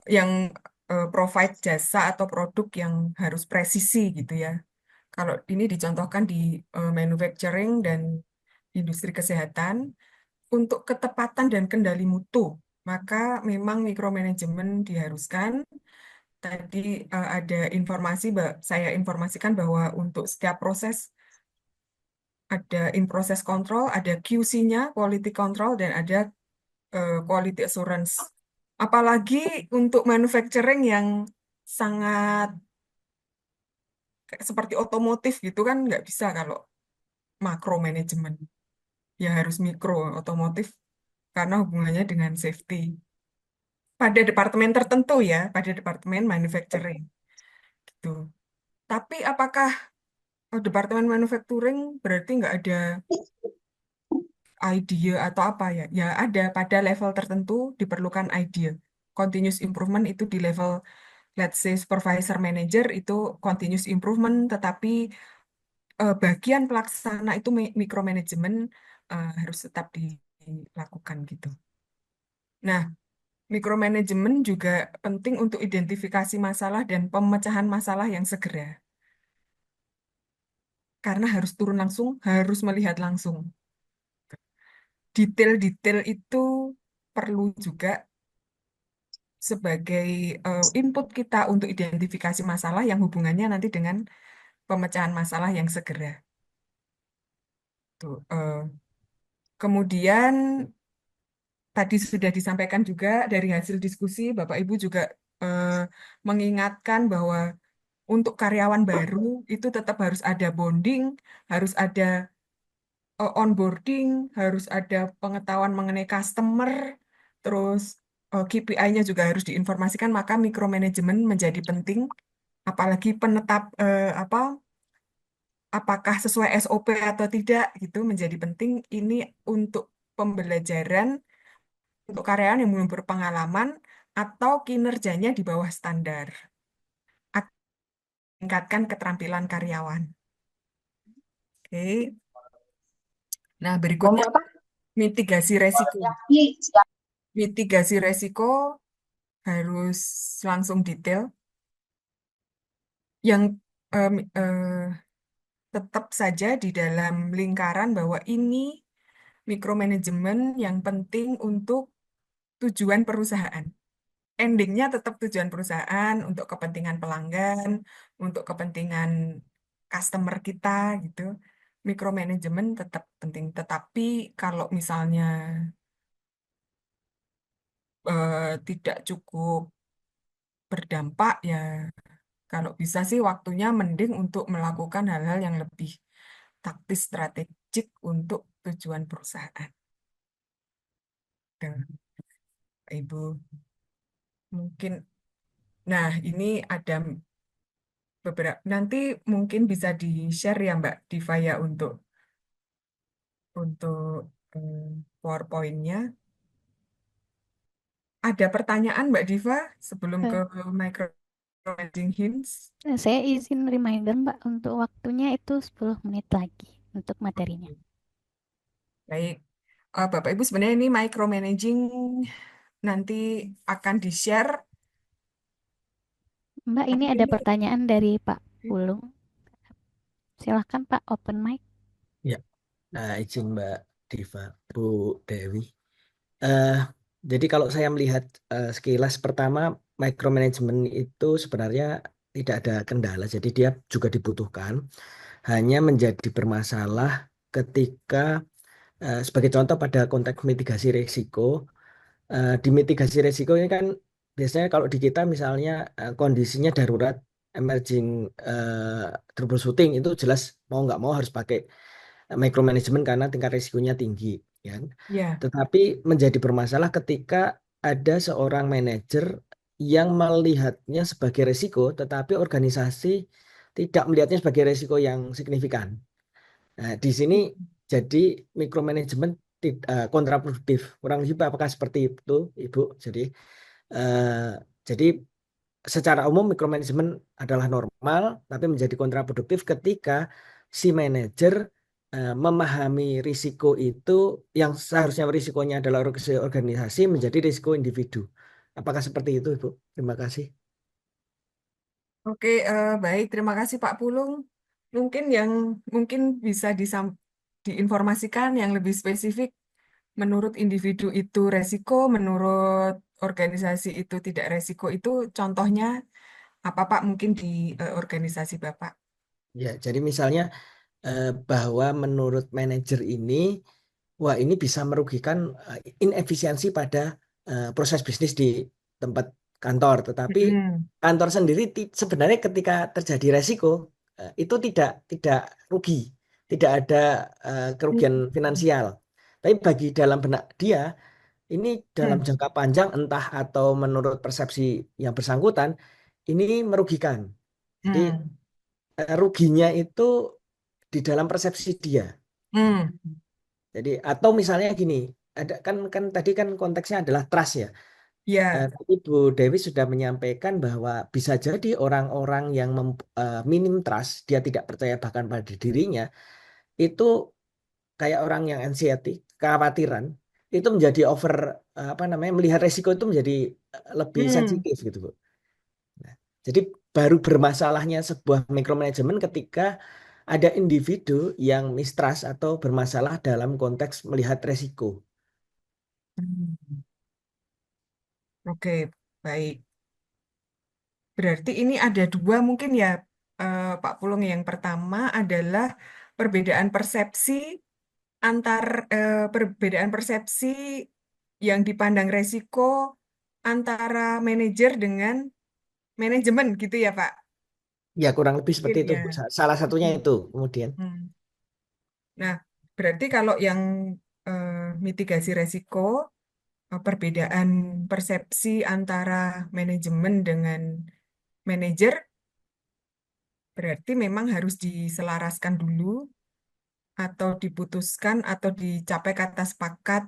yang provide jasa atau produk yang harus presisi gitu ya. Kalau ini dicontohkan di manufacturing dan industri kesehatan, untuk ketepatan dan kendali mutu, maka memang mikromanajemen diharuskan. Tadi ada informasi, saya informasikan bahwa untuk setiap proses ada in process control, ada QC-nya, quality control, dan ada quality assurance. Apalagi untuk manufacturing yang sangat seperti otomotif gitu kan nggak bisa kalau makro manajemen. Ya harus mikro otomotif karena hubungannya dengan safety. Pada departemen tertentu ya, pada departemen manufacturing gitu. Tapi apakah departemen manufacturing berarti nggak ada idea atau apa ya? Ya ada, pada level tertentu diperlukan idea. Continuous improvement itu di level, let's say supervisor manager itu continuous improvement, tetapi bagian pelaksana itu micromanagement harus tetap dilakukan gitu. Nah, micromanagement juga penting untuk identifikasi masalah dan pemecahan masalah yang segera. Karena harus turun langsung, harus melihat langsung. Detail-detail itu perlu juga sebagai input kita untuk identifikasi masalah yang hubungannya nanti dengan pemecahan masalah yang segera. Tuh, kemudian tadi sudah disampaikan juga dari hasil diskusi, Bapak Ibu juga eh, mengingatkan bahwa untuk karyawan baru itu tetap harus ada bonding, harus ada onboarding, harus ada pengetahuan mengenai customer, terus KPI-nya juga harus diinformasikan, maka micromanagement menjadi penting, apalagi apakah sesuai SOP atau tidak gitu menjadi penting. Ini untuk pembelajaran untuk karyawan yang belum berpengalaman atau kinerjanya di bawah standar. Tingkatkan keterampilan karyawan. Oke. Nah, berikutnya mitigasi resiko. Mitigasi resiko harus langsung detail. Yang em, tetap saja di dalam lingkaran bahwa ini mikromanajemen yang penting untuk tujuan perusahaan. Endingnya tetap tujuan perusahaan untuk kepentingan pelanggan, untuk kepentingan customer kita gitu. Mikromanajemen tetap penting. Tetapi kalau misalnya tidak cukup berdampak ya, kalau bisa sih waktunya mending untuk melakukan hal-hal yang lebih taktis strategik untuk tujuan perusahaan. Tuh, Ibu. Mungkin, nah ini ada beberapa, nanti mungkin bisa di-share ya Mbak Diva ya untuk PowerPoint-nya. Ada pertanyaan Mbak Diva sebelum ke micro managing hints?
Saya izin reminder Mbak untuk waktunya itu 10 menit lagi untuk materinya.
Baik. Bapak Ibu sebenarnya ini micromanaging nanti akan di-share.
Mbak, ini
Tapi
ada
ini
pertanyaan dari Pak Pulung. Silahkan Pak, open mic.
Ya, izin Mbak Diva, Bu Dewi. Eh, jadi kalau saya melihat sekilas pertama, micromanagement itu sebenarnya tidak ada kendala, jadi dia juga dibutuhkan. Hanya menjadi bermasalah ketika sebagai contoh pada konteks mitigasi risiko. Di mitigasi risiko ini kan biasanya kalau di kita misalnya kondisinya darurat, emerging troubleshooting itu jelas mau nggak mau harus pakai micromanagement karena tingkat risikonya tinggi, ya kan?
ya,
Tetapi menjadi bermasalah ketika ada seorang manajer yang melihatnya sebagai risiko, tetapi organisasi tidak melihatnya sebagai risiko yang signifikan. Nah, di sini jadi micromanagement kontraproduktif. Kurang lebih apakah seperti itu, Ibu? Eh, jadi secara umum micromanagement adalah normal, tapi menjadi kontraproduktif ketika si manajer memahami risiko itu yang seharusnya risikonya adalah organisasi menjadi risiko individu. Apakah seperti itu, Ibu? Terima kasih.
Oke, baik. Terima kasih Pak Pulung. Mungkin bisa diinformasikan yang lebih spesifik. Menurut individu itu resiko, menurut organisasi itu tidak resiko. Itu contohnya apa Pak? Mungkin di organisasi Bapak.
Ya, jadi misalnya bahwa menurut manajer ini, wah ini bisa merugikan inefisiensi pada proses bisnis di tempat kantor. Tetapi
Hmm.
kantor sendiri sebenarnya ketika terjadi resiko itu tidak rugi, tidak ada kerugian finansial. Tapi bagi dalam benak dia, ini dalam
Hmm.
jangka panjang entah atau menurut persepsi yang bersangkutan, ini merugikan. Jadi
Hmm.
ruginya itu di dalam persepsi dia.
Hmm.
Jadi atau misalnya gini, ada kan kan tadi kan konteksnya adalah trust ya.
Ya.
Tadi Bu Dewi sudah menyampaikan bahwa bisa jadi orang-orang yang minim trust, dia tidak percaya bahkan pada dirinya, itu kayak orang yang anxiety, kekhawatiran, itu menjadi apa namanya, melihat resiko itu menjadi lebih
Hmm.
sensitif gitu Bu. Nah, jadi baru bermasalahnya sebuah micromanagement ketika ada individu yang mistrust atau bermasalah dalam konteks melihat resiko.
Hmm. Oke, baik. Berarti ini ada dua mungkin ya, Pak Pulung. Yang pertama adalah perbedaan persepsi perbedaan persepsi yang dipandang resiko antara manajer dengan manajemen gitu ya, Pak.
Ya kurang lebih seperti
Mungkin
itu
ya.
Bu. Salah satunya
Hmm.
itu kemudian.
Hmm. Nah, berarti kalau yang eh, mitigasi resiko, perbedaan persepsi antara manajemen dengan manajer berarti memang harus diselaraskan dulu atau diputuskan atau dicapai kata sepakat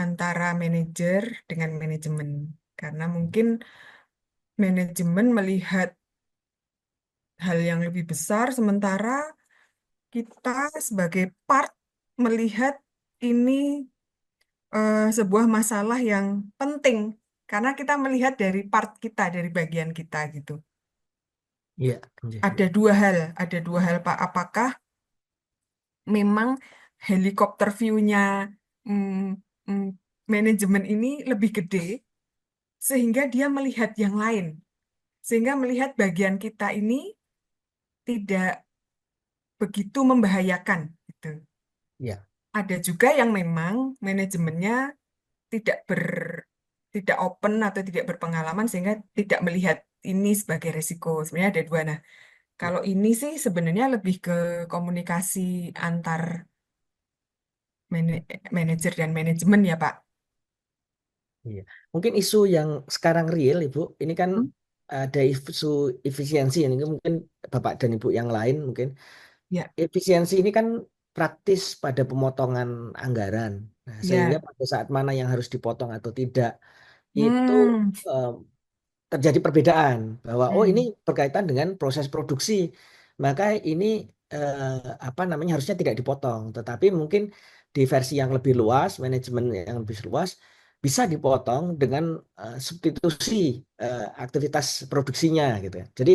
antara manajer dengan manajemen. Karena mungkin manajemen melihat hal yang lebih besar, sementara kita sebagai part melihat ini sebuah masalah yang penting. Karena kita melihat dari part kita, dari bagian kita gitu.
Iya, menjadi.
Ada dua hal Pak. Apakah memang helikopter view-nya mm, mm, manajemen ini lebih gede sehingga dia melihat yang lain, sehingga melihat bagian kita ini tidak begitu membahayakan gitu.
Iya,
Ada juga yang memang manajemennya tidak tidak open atau tidak berpengalaman sehingga tidak melihat ini sebagai resiko. Sebenarnya ada dua. Nah,
iya,
kalau ini sih sebenarnya lebih ke komunikasi antar manajer dan manajemen ya, Pak.
iya. Mungkin isu yang sekarang real Ibu, ini kan
Hmm?
ada isu efisiensi ini mungkin Bapak dan Ibu yang lain mungkin
Ya,
efisiensi ini kan praktis pada pemotongan anggaran. Nah, sehingga
ya.
pada saat mana yang harus dipotong atau tidak itu
Hmm,
eh, terjadi perbedaan bahwa oh ini
hmm,
berkaitan dengan proses produksi maka ini apa namanya harusnya tidak dipotong tetapi mungkin di versi yang lebih luas manajemen yang lebih luas bisa dipotong dengan substitusi aktivitas produksinya gitu ya. Jadi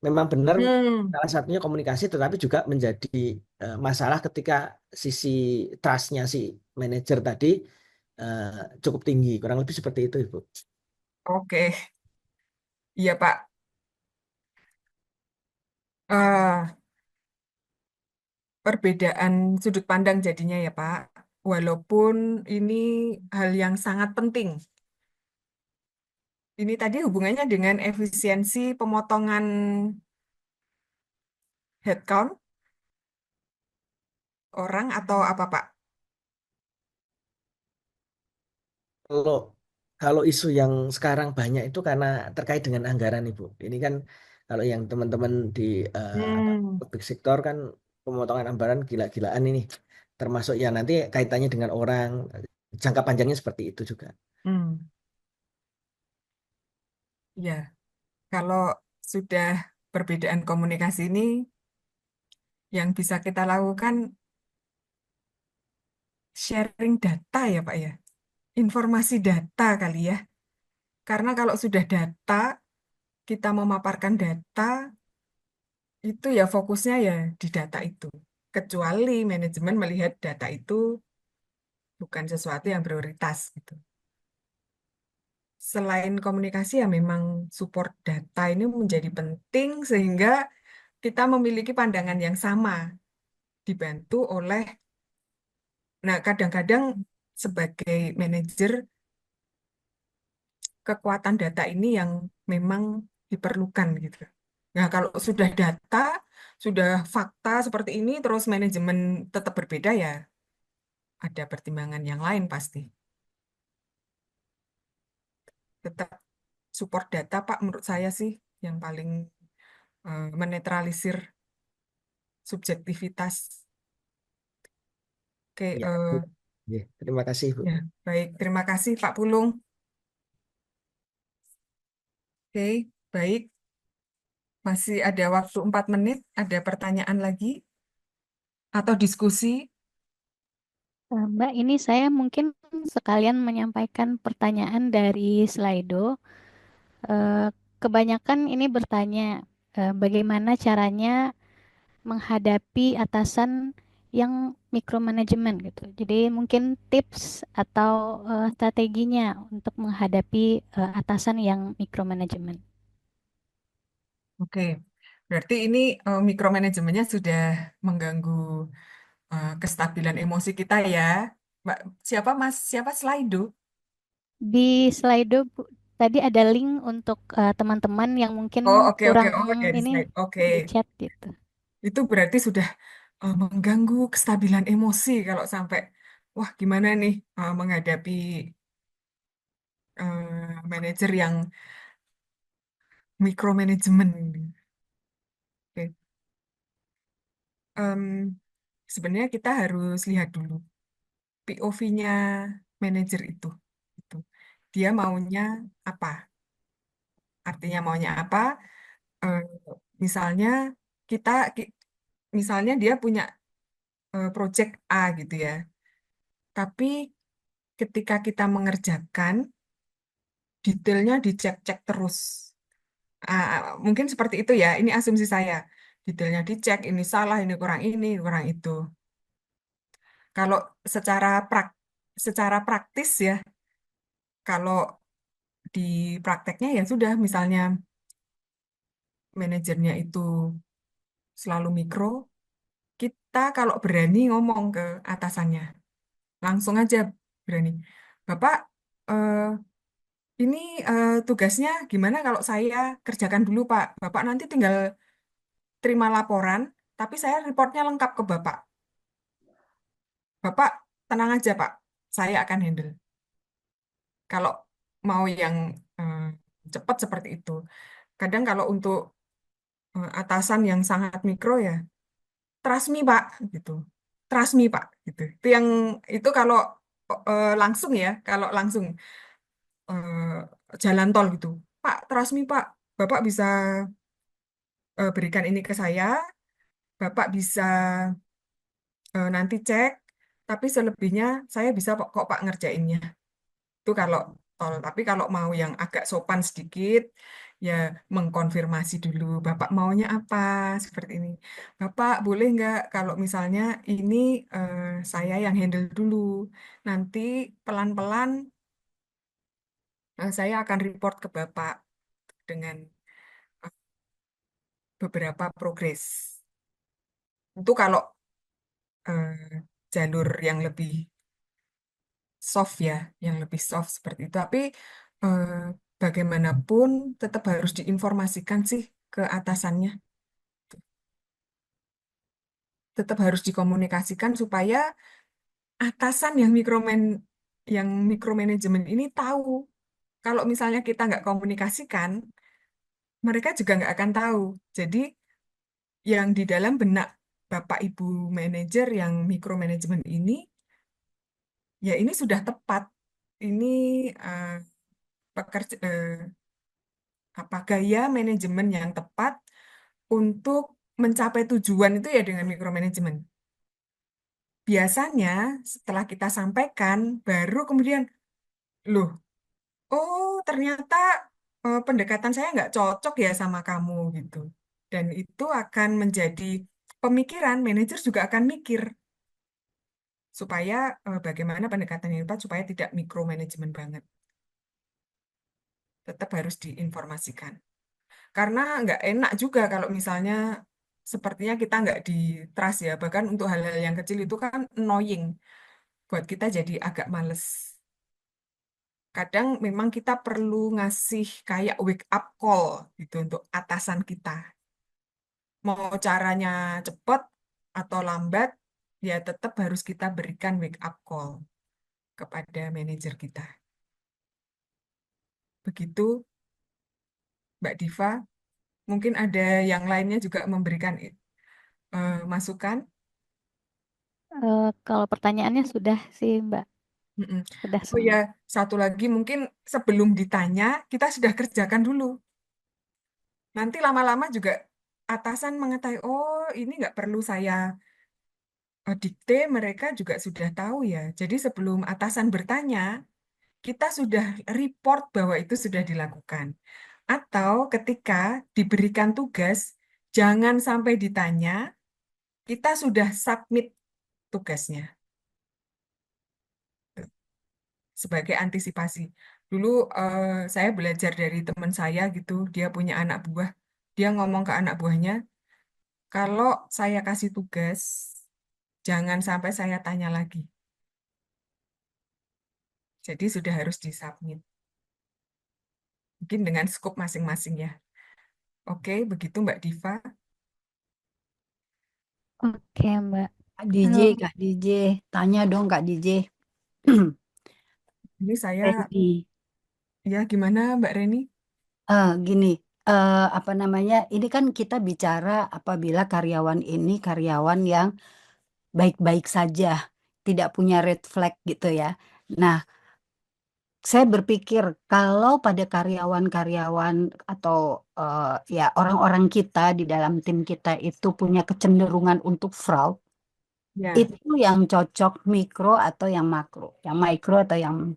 memang benar
hmm.
salah satunya komunikasi tetapi juga menjadi masalah ketika sisi trustnya si manajer tadi eh, cukup tinggi kurang lebih seperti itu Ibu.
Oke, iya Pak. Eh, Perbedaan sudut pandang jadinya ya Pak. Walaupun ini hal yang sangat penting. Ini tadi hubungannya dengan efisiensi pemotongan headcount orang atau apa Pak?
Kalau kalau isu yang sekarang banyak itu karena terkait dengan anggaran Ibu. Ini kan kalau yang teman-teman di apa
Hmm,
public sektor kan pemotongan anggaran gila-gilaan ini. Termasuk ya nanti kaitannya dengan orang jangka panjangnya seperti itu juga.
hmm, ya. Kalau sudah perbedaan komunikasi ini, yang bisa kita lakukan sharing data ya Pak ya. Informasi data kali ya. Karena kalau sudah data, kita memaparkan data, itu ya fokusnya ya di data itu. Kecuali manajemen melihat data itu bukan sesuatu yang prioritas gitu. Selain komunikasi ya memang support data ini menjadi penting sehingga kita memiliki pandangan yang sama, dibantu oleh, nah kadang-kadang sebagai manajer kekuatan data ini yang memang diperlukan gitu. Nah, kalau sudah data, sudah fakta seperti ini, terus manajemen tetap berbeda ya, ada pertimbangan yang lain pasti. Tetap support data, Pak, menurut saya sih yang paling menetralisir subjektivitas. Oke,
Ya, Bu. Ya, terima kasih, Bu.
ya, baik. Terima kasih, Pak Pulung. Oke, baik. Masih ada waktu 4 menit. Ada pertanyaan lagi atau diskusi?
Mbak, ini saya mungkin sekalian menyampaikan pertanyaan dari Slido. Eh, Kebanyakan ini bertanya bagaimana caranya menghadapi atasan yang mikromanajemen gitu. Jadi mungkin tips atau strateginya untuk menghadapi atasan yang mikromanajemen.
Oke, berarti ini mikromanajemennya sudah mengganggu kestabilan emosi kita ya. Mbak, siapa Mas? Siapa Slido?
Di Slido tadi ada link untuk teman-teman yang mungkin
Oh, oke, oke.
kurang
Oh, dari
ini
slide. Oke.
di chat gitu.
Itu berarti sudah mengganggu kestabilan emosi kalau sampai, wah gimana nih menghadapi manajer yang mikromanajemen. Oke. Em, Sebenarnya kita harus lihat dulu POV-nya manajer itu. Gitu. Dia maunya apa? Artinya maunya apa? Eh, misalnya kita, ki- misalnya dia punya project A gitu ya. Tapi ketika kita mengerjakan, detailnya dicek-cek terus. Mungkin seperti itu ya. Ini asumsi saya. Detailnya dicek, ini salah, ini, kurang itu. Kalau secara secara praktis ya, kalau di prakteknya ya sudah, misalnya manajernya itu selalu mikro, kita kalau berani ngomong ke atasannya, langsung aja berani. Bapak, eh, ini tugasnya gimana kalau saya kerjakan dulu, Pak? Bapak nanti tinggal terima laporan, tapi saya reportnya lengkap ke Bapak. Bapak tenang aja, Pak. Saya akan handle. Kalau mau yang eh, cepat seperti itu. Kadang kalau untuk atasan yang sangat mikro ya, trust me, Pak, gitu. Trust me, Pak, gitu. Itu kalau langsung ya, kalau langsung jalan tol gitu. Pak, trust me, Pak. Bapak bisa berikan ini ke saya, Bapak bisa nanti cek, tapi selebihnya saya bisa kok Pak ngerjainnya. Itu kalau tol. Tapi kalau mau yang agak sopan sedikit, ya mengkonfirmasi dulu, Bapak maunya apa, seperti ini. Bapak boleh nggak kalau misalnya ini eh, saya yang handle dulu. Nanti pelan-pelan saya akan report ke Bapak dengan eh, beberapa progres. Itu kalau jalur yang lebih soft ya, yang lebih soft seperti itu. Tapi eh, bagaimanapun tetap harus diinformasikan sih ke atasannya. Tetap harus dikomunikasikan supaya atasan yang mikromanajemen ini tahu. Kalau misalnya kita nggak komunikasikan, mereka juga nggak akan tahu. Jadi yang di dalam benak Bapak Ibu manajer yang mikromanajemen ini, ya ini sudah tepat. Ini eh, pekerja, apa gaya manajemen yang tepat untuk mencapai tujuan itu ya dengan mikromanajemen. Biasanya setelah kita sampaikan, baru kemudian, loh, oh ternyata pendekatan saya nggak cocok ya sama kamu gitu. Dan itu akan menjadi pemikiran, manajer juga akan mikir supaya bagaimana pendekatan yang tepat supaya tidak mikromanajemen banget. Tetap harus diinformasikan. Karena nggak enak juga kalau misalnya sepertinya kita nggak di trust ya. Bahkan untuk hal-hal yang kecil itu kan annoying. Buat kita jadi agak males. Kadang memang kita perlu ngasih kayak wake up call gitu untuk atasan kita. Mau caranya cepat atau lambat, ya tetap harus kita berikan wake up call kepada manajer kita. Begitu, Mbak Diva. Mungkin ada yang lainnya juga memberikan masukan.
Kalau pertanyaannya sudah sih, Mbak,
Mm-mm.
sudah
Oh ya,
semua.
satu lagi mungkin sebelum ditanya, kita sudah kerjakan dulu. Nanti lama-lama juga atasan mengetahui, oh ini nggak perlu saya dikte, mereka juga sudah tahu ya. Jadi sebelum atasan bertanya, kita sudah report bahwa itu sudah dilakukan. Atau ketika diberikan tugas, jangan sampai ditanya, kita sudah submit tugasnya sebagai antisipasi. Dulu saya belajar dari teman saya gitu, dia punya anak buah, dia ngomong ke anak buahnya, kalau saya kasih tugas, jangan sampai saya tanya lagi. Jadi sudah harus disubmit. Mungkin dengan skop masing-masing ya. Oke, begitu Mbak Diva.
Oke, Mbak.
Kak DJ,
Eh,
Kak DJ, tanya dong Kak DJ.
Ini saya,
Reni,
ya gimana Mbak Reni?
gini, apa namanya? Ini kan kita bicara apabila karyawan ini karyawan yang baik-baik saja, tidak punya red flag gitu ya. Nah, saya berpikir kalau pada karyawan-karyawan atau ya orang-orang kita di dalam tim kita itu punya kecenderungan untuk fraud,
Ya,
itu yang cocok mikro atau yang makro, yang mikro atau yang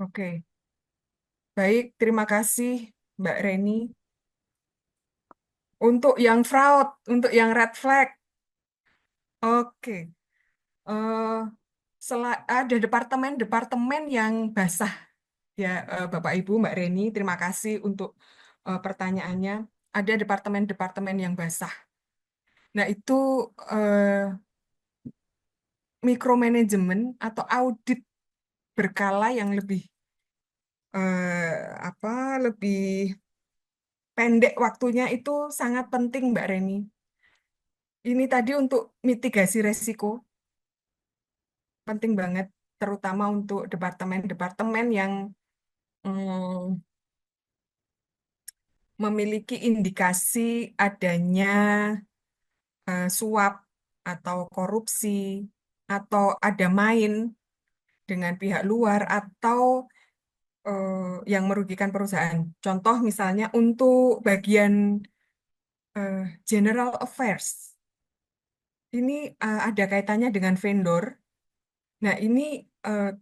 oke. Baik, terima kasih Mbak Reni. Untuk yang fraud, untuk yang red flag, oke. Ada departemen-departemen yang basah ya, Bapak Ibu, Mbak Reni, terima kasih untuk pertanyaannya. Ada departemen-departemen yang basah. Nah, itu mikromanajemen atau audit berkala yang lebih apa lebih pendek waktunya itu sangat penting, Mbak Reni. Ini tadi untuk mitigasi resiko penting banget, terutama untuk departemen-departemen yang mm, memiliki indikasi adanya suap atau korupsi atau ada main dengan pihak luar atau yang merugikan perusahaan. Contoh misalnya untuk bagian general affairs, ini ada kaitannya dengan vendor. Nah, ini uh,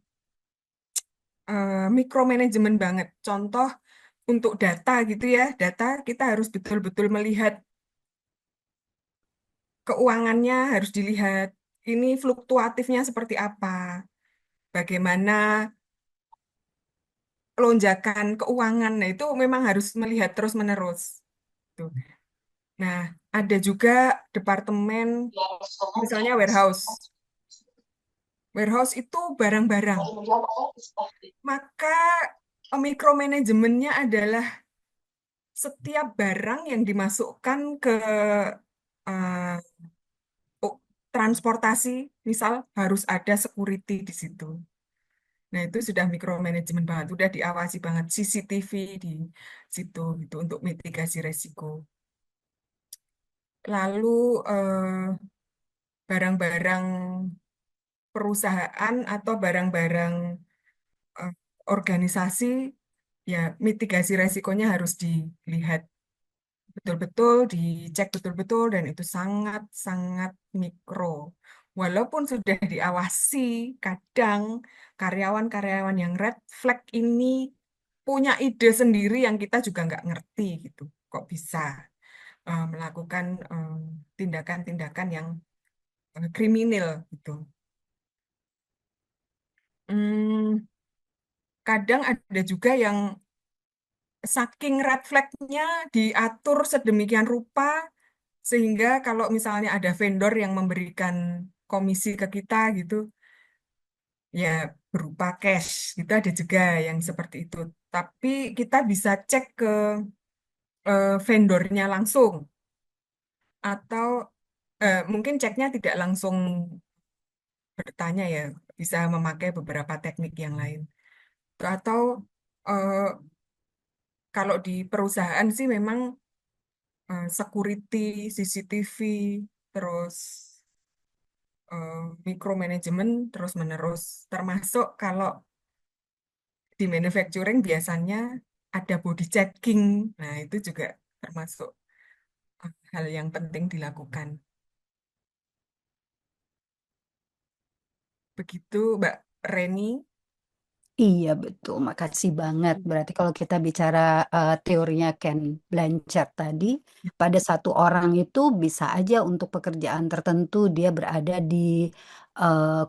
mikromanajemen banget. Contoh untuk data gitu ya, data kita harus betul-betul melihat keuangannya, harus dilihat ini fluktuatifnya seperti apa, bagaimana lonjakan keuangan. Nah, itu memang harus melihat terus-menerus. Tuh. Nah, ada juga departemen, misalnya warehouse. Warehouse itu barang-barang. Maka mikromanajemennya adalah setiap barang yang dimasukkan ke eh, transportasi, misal harus ada security di situ. Nah, itu sudah mikromanajemen banget, sudah diawasi banget CCTV di situ gitu untuk mitigasi resiko. Lalu barang-barang perusahaan atau barang-barang eh, organisasi, ya mitigasi resikonya harus dilihat betul-betul, dicek betul-betul, dan itu sangat-sangat mikro. Walaupun sudah diawasi, kadang karyawan-karyawan yang red flag ini punya ide sendiri yang kita juga nggak ngerti gitu. Kok bisa melakukan tindakan-tindakan yang kriminal gitu. Hmm, kadang ada juga yang saking red flag-nya diatur sedemikian rupa sehingga kalau misalnya ada vendor yang memberikan komisi ke kita gitu, ya berupa cash, gitu ada juga yang seperti itu. Tapi kita bisa cek ke vendornya langsung atau mungkin ceknya tidak langsung bertanya ya, bisa memakai beberapa teknik yang lain. Atau eh, kalau di perusahaan sih memang security, CCTV, terus micromanagement terus menerus. Termasuk kalau di manufacturing biasanya ada body checking. Nah, itu juga termasuk hal yang penting dilakukan. Begitu, Mbak Reni.
Iya betul, makasih banget. Berarti kalau kita bicara teorinya Ken Blanchard tadi, pada satu orang itu bisa aja untuk pekerjaan tertentu dia berada di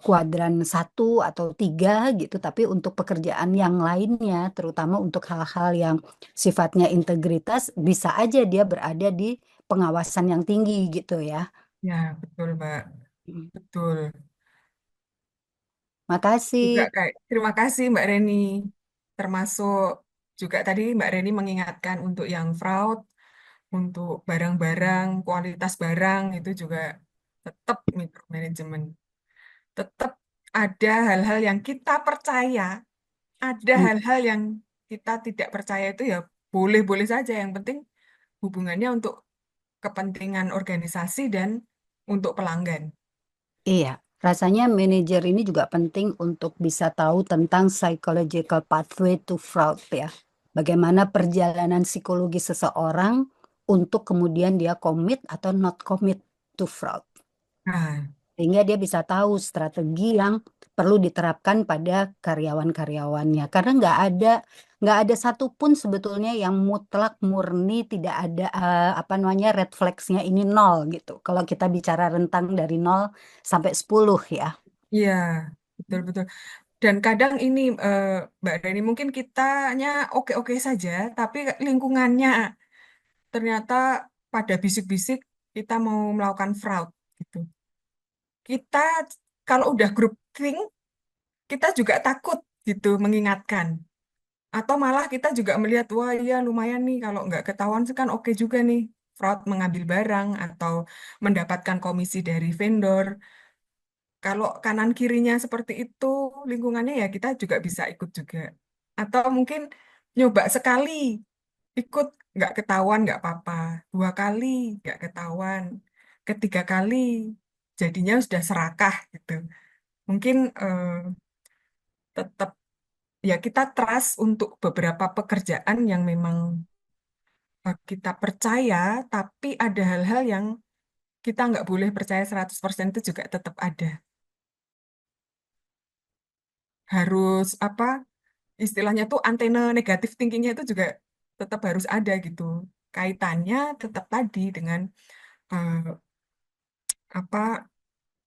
kuadran 1 atau 3 gitu, tapi untuk pekerjaan yang lainnya, terutama untuk hal-hal yang sifatnya integritas, bisa aja dia berada di pengawasan yang tinggi gitu ya.
Ya, betul, Mbak. Betul. Juga
Makasih.
kayak terima kasih Mbak Reni. Termasuk juga tadi Mbak Reni mengingatkan untuk yang fraud, untuk barang-barang, kualitas barang itu juga tetap micromanagement. Tetap ada hal-hal yang kita percaya, ada
Hmm,
hal-hal yang kita tidak percaya itu ya boleh-boleh saja. Yang penting hubungannya untuk kepentingan organisasi dan untuk pelanggan.
Iya, rasanya manajer ini juga penting untuk bisa tahu tentang psychological pathway to fraud ya. Bagaimana perjalanan psikologi seseorang untuk kemudian dia commit atau not commit to fraud.
Nah,
Sehingga dia bisa tahu strategi yang perlu diterapkan pada karyawan-karyawannya. Karena nggak ada satupun sebetulnya yang mutlak murni tidak ada apa namanya red flags-nya ini nol gitu. Kalau kita bicara rentang dari 0 sampai 10 ya.
iya, betul-betul. Dan kadang ini Mbak Dani mungkin kitanya oke-oke saja, tapi lingkungannya ternyata pada bisik-bisik kita mau melakukan fraud gitu. Kita kalau udah grup think, kita juga takut gitu mengingatkan. Atau malah kita juga melihat, wah iya lumayan nih kalau nggak ketahuan sih kan oke juga nih fraud mengambil barang atau mendapatkan komisi dari vendor. Kalau kanan kirinya seperti itu, lingkungannya ya kita juga bisa ikut juga. Atau mungkin nyoba sekali, ikut nggak ketahuan nggak apa-apa. 2 kali nggak ketahuan. Ketiga kali jadinya sudah serakah gitu. Mungkin tetap ya kita trust untuk beberapa pekerjaan yang memang kita percaya, tapi ada hal-hal yang kita nggak boleh percaya 100% itu juga tetap ada. Harus apa? Istilahnya tuh antena negatif thinkingnya itu juga tetap harus ada gitu. Kaitannya tetap tadi dengan eh, apa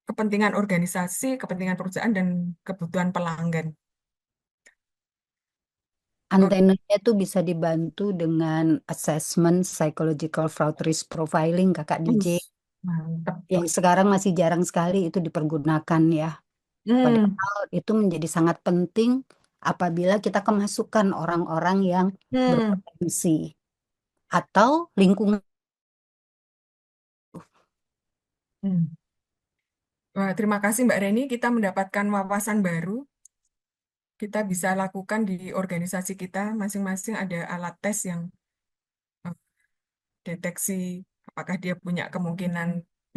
kepentingan organisasi, kepentingan perusahaan dan kebutuhan pelanggan. Oh,
Antenanya itu bisa dibantu dengan assessment psychological fraud risk profiling Kakak DJ
mantap.
yang sekarang masih jarang sekali itu dipergunakan ya.
Hmm,
Padahal itu menjadi sangat penting apabila kita kemasukan orang-orang yang
hmm,
berpotensi atau lingkungan.
hmm. Wah, terima kasih Mbak Reni, kita mendapatkan wawasan baru. Kita bisa lakukan di organisasi kita masing-masing ada alat tes yang eh, deteksi apakah dia punya kemungkinan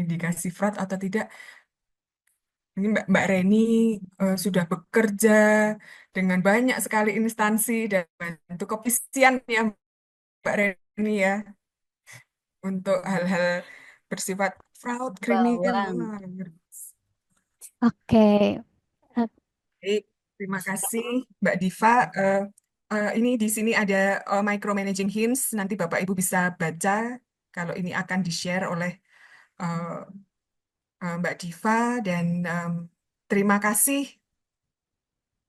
indikasi fraud atau tidak. Ini Mbak Reni sudah bekerja dengan banyak sekali instansi dan bantu kepolisian ya Mbak Reni ya untuk hal-hal bersifat fraud, kriminal.
Bawang.
Wah,
Oke, eh,
baik, terima kasih Mbak Diva. Eh, ini di sini ada micromanaging hints, nanti Bapak Ibu bisa baca kalau ini akan di-share oleh Mbak Diva, dan terima kasih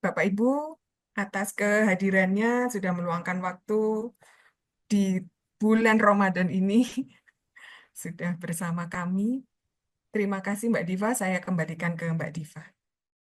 Bapak Ibu atas kehadirannya, sudah meluangkan waktu di bulan Ramadan ini sudah bersama kami. Terima kasih Mbak Diva, saya kembalikan ke Mbak Diva.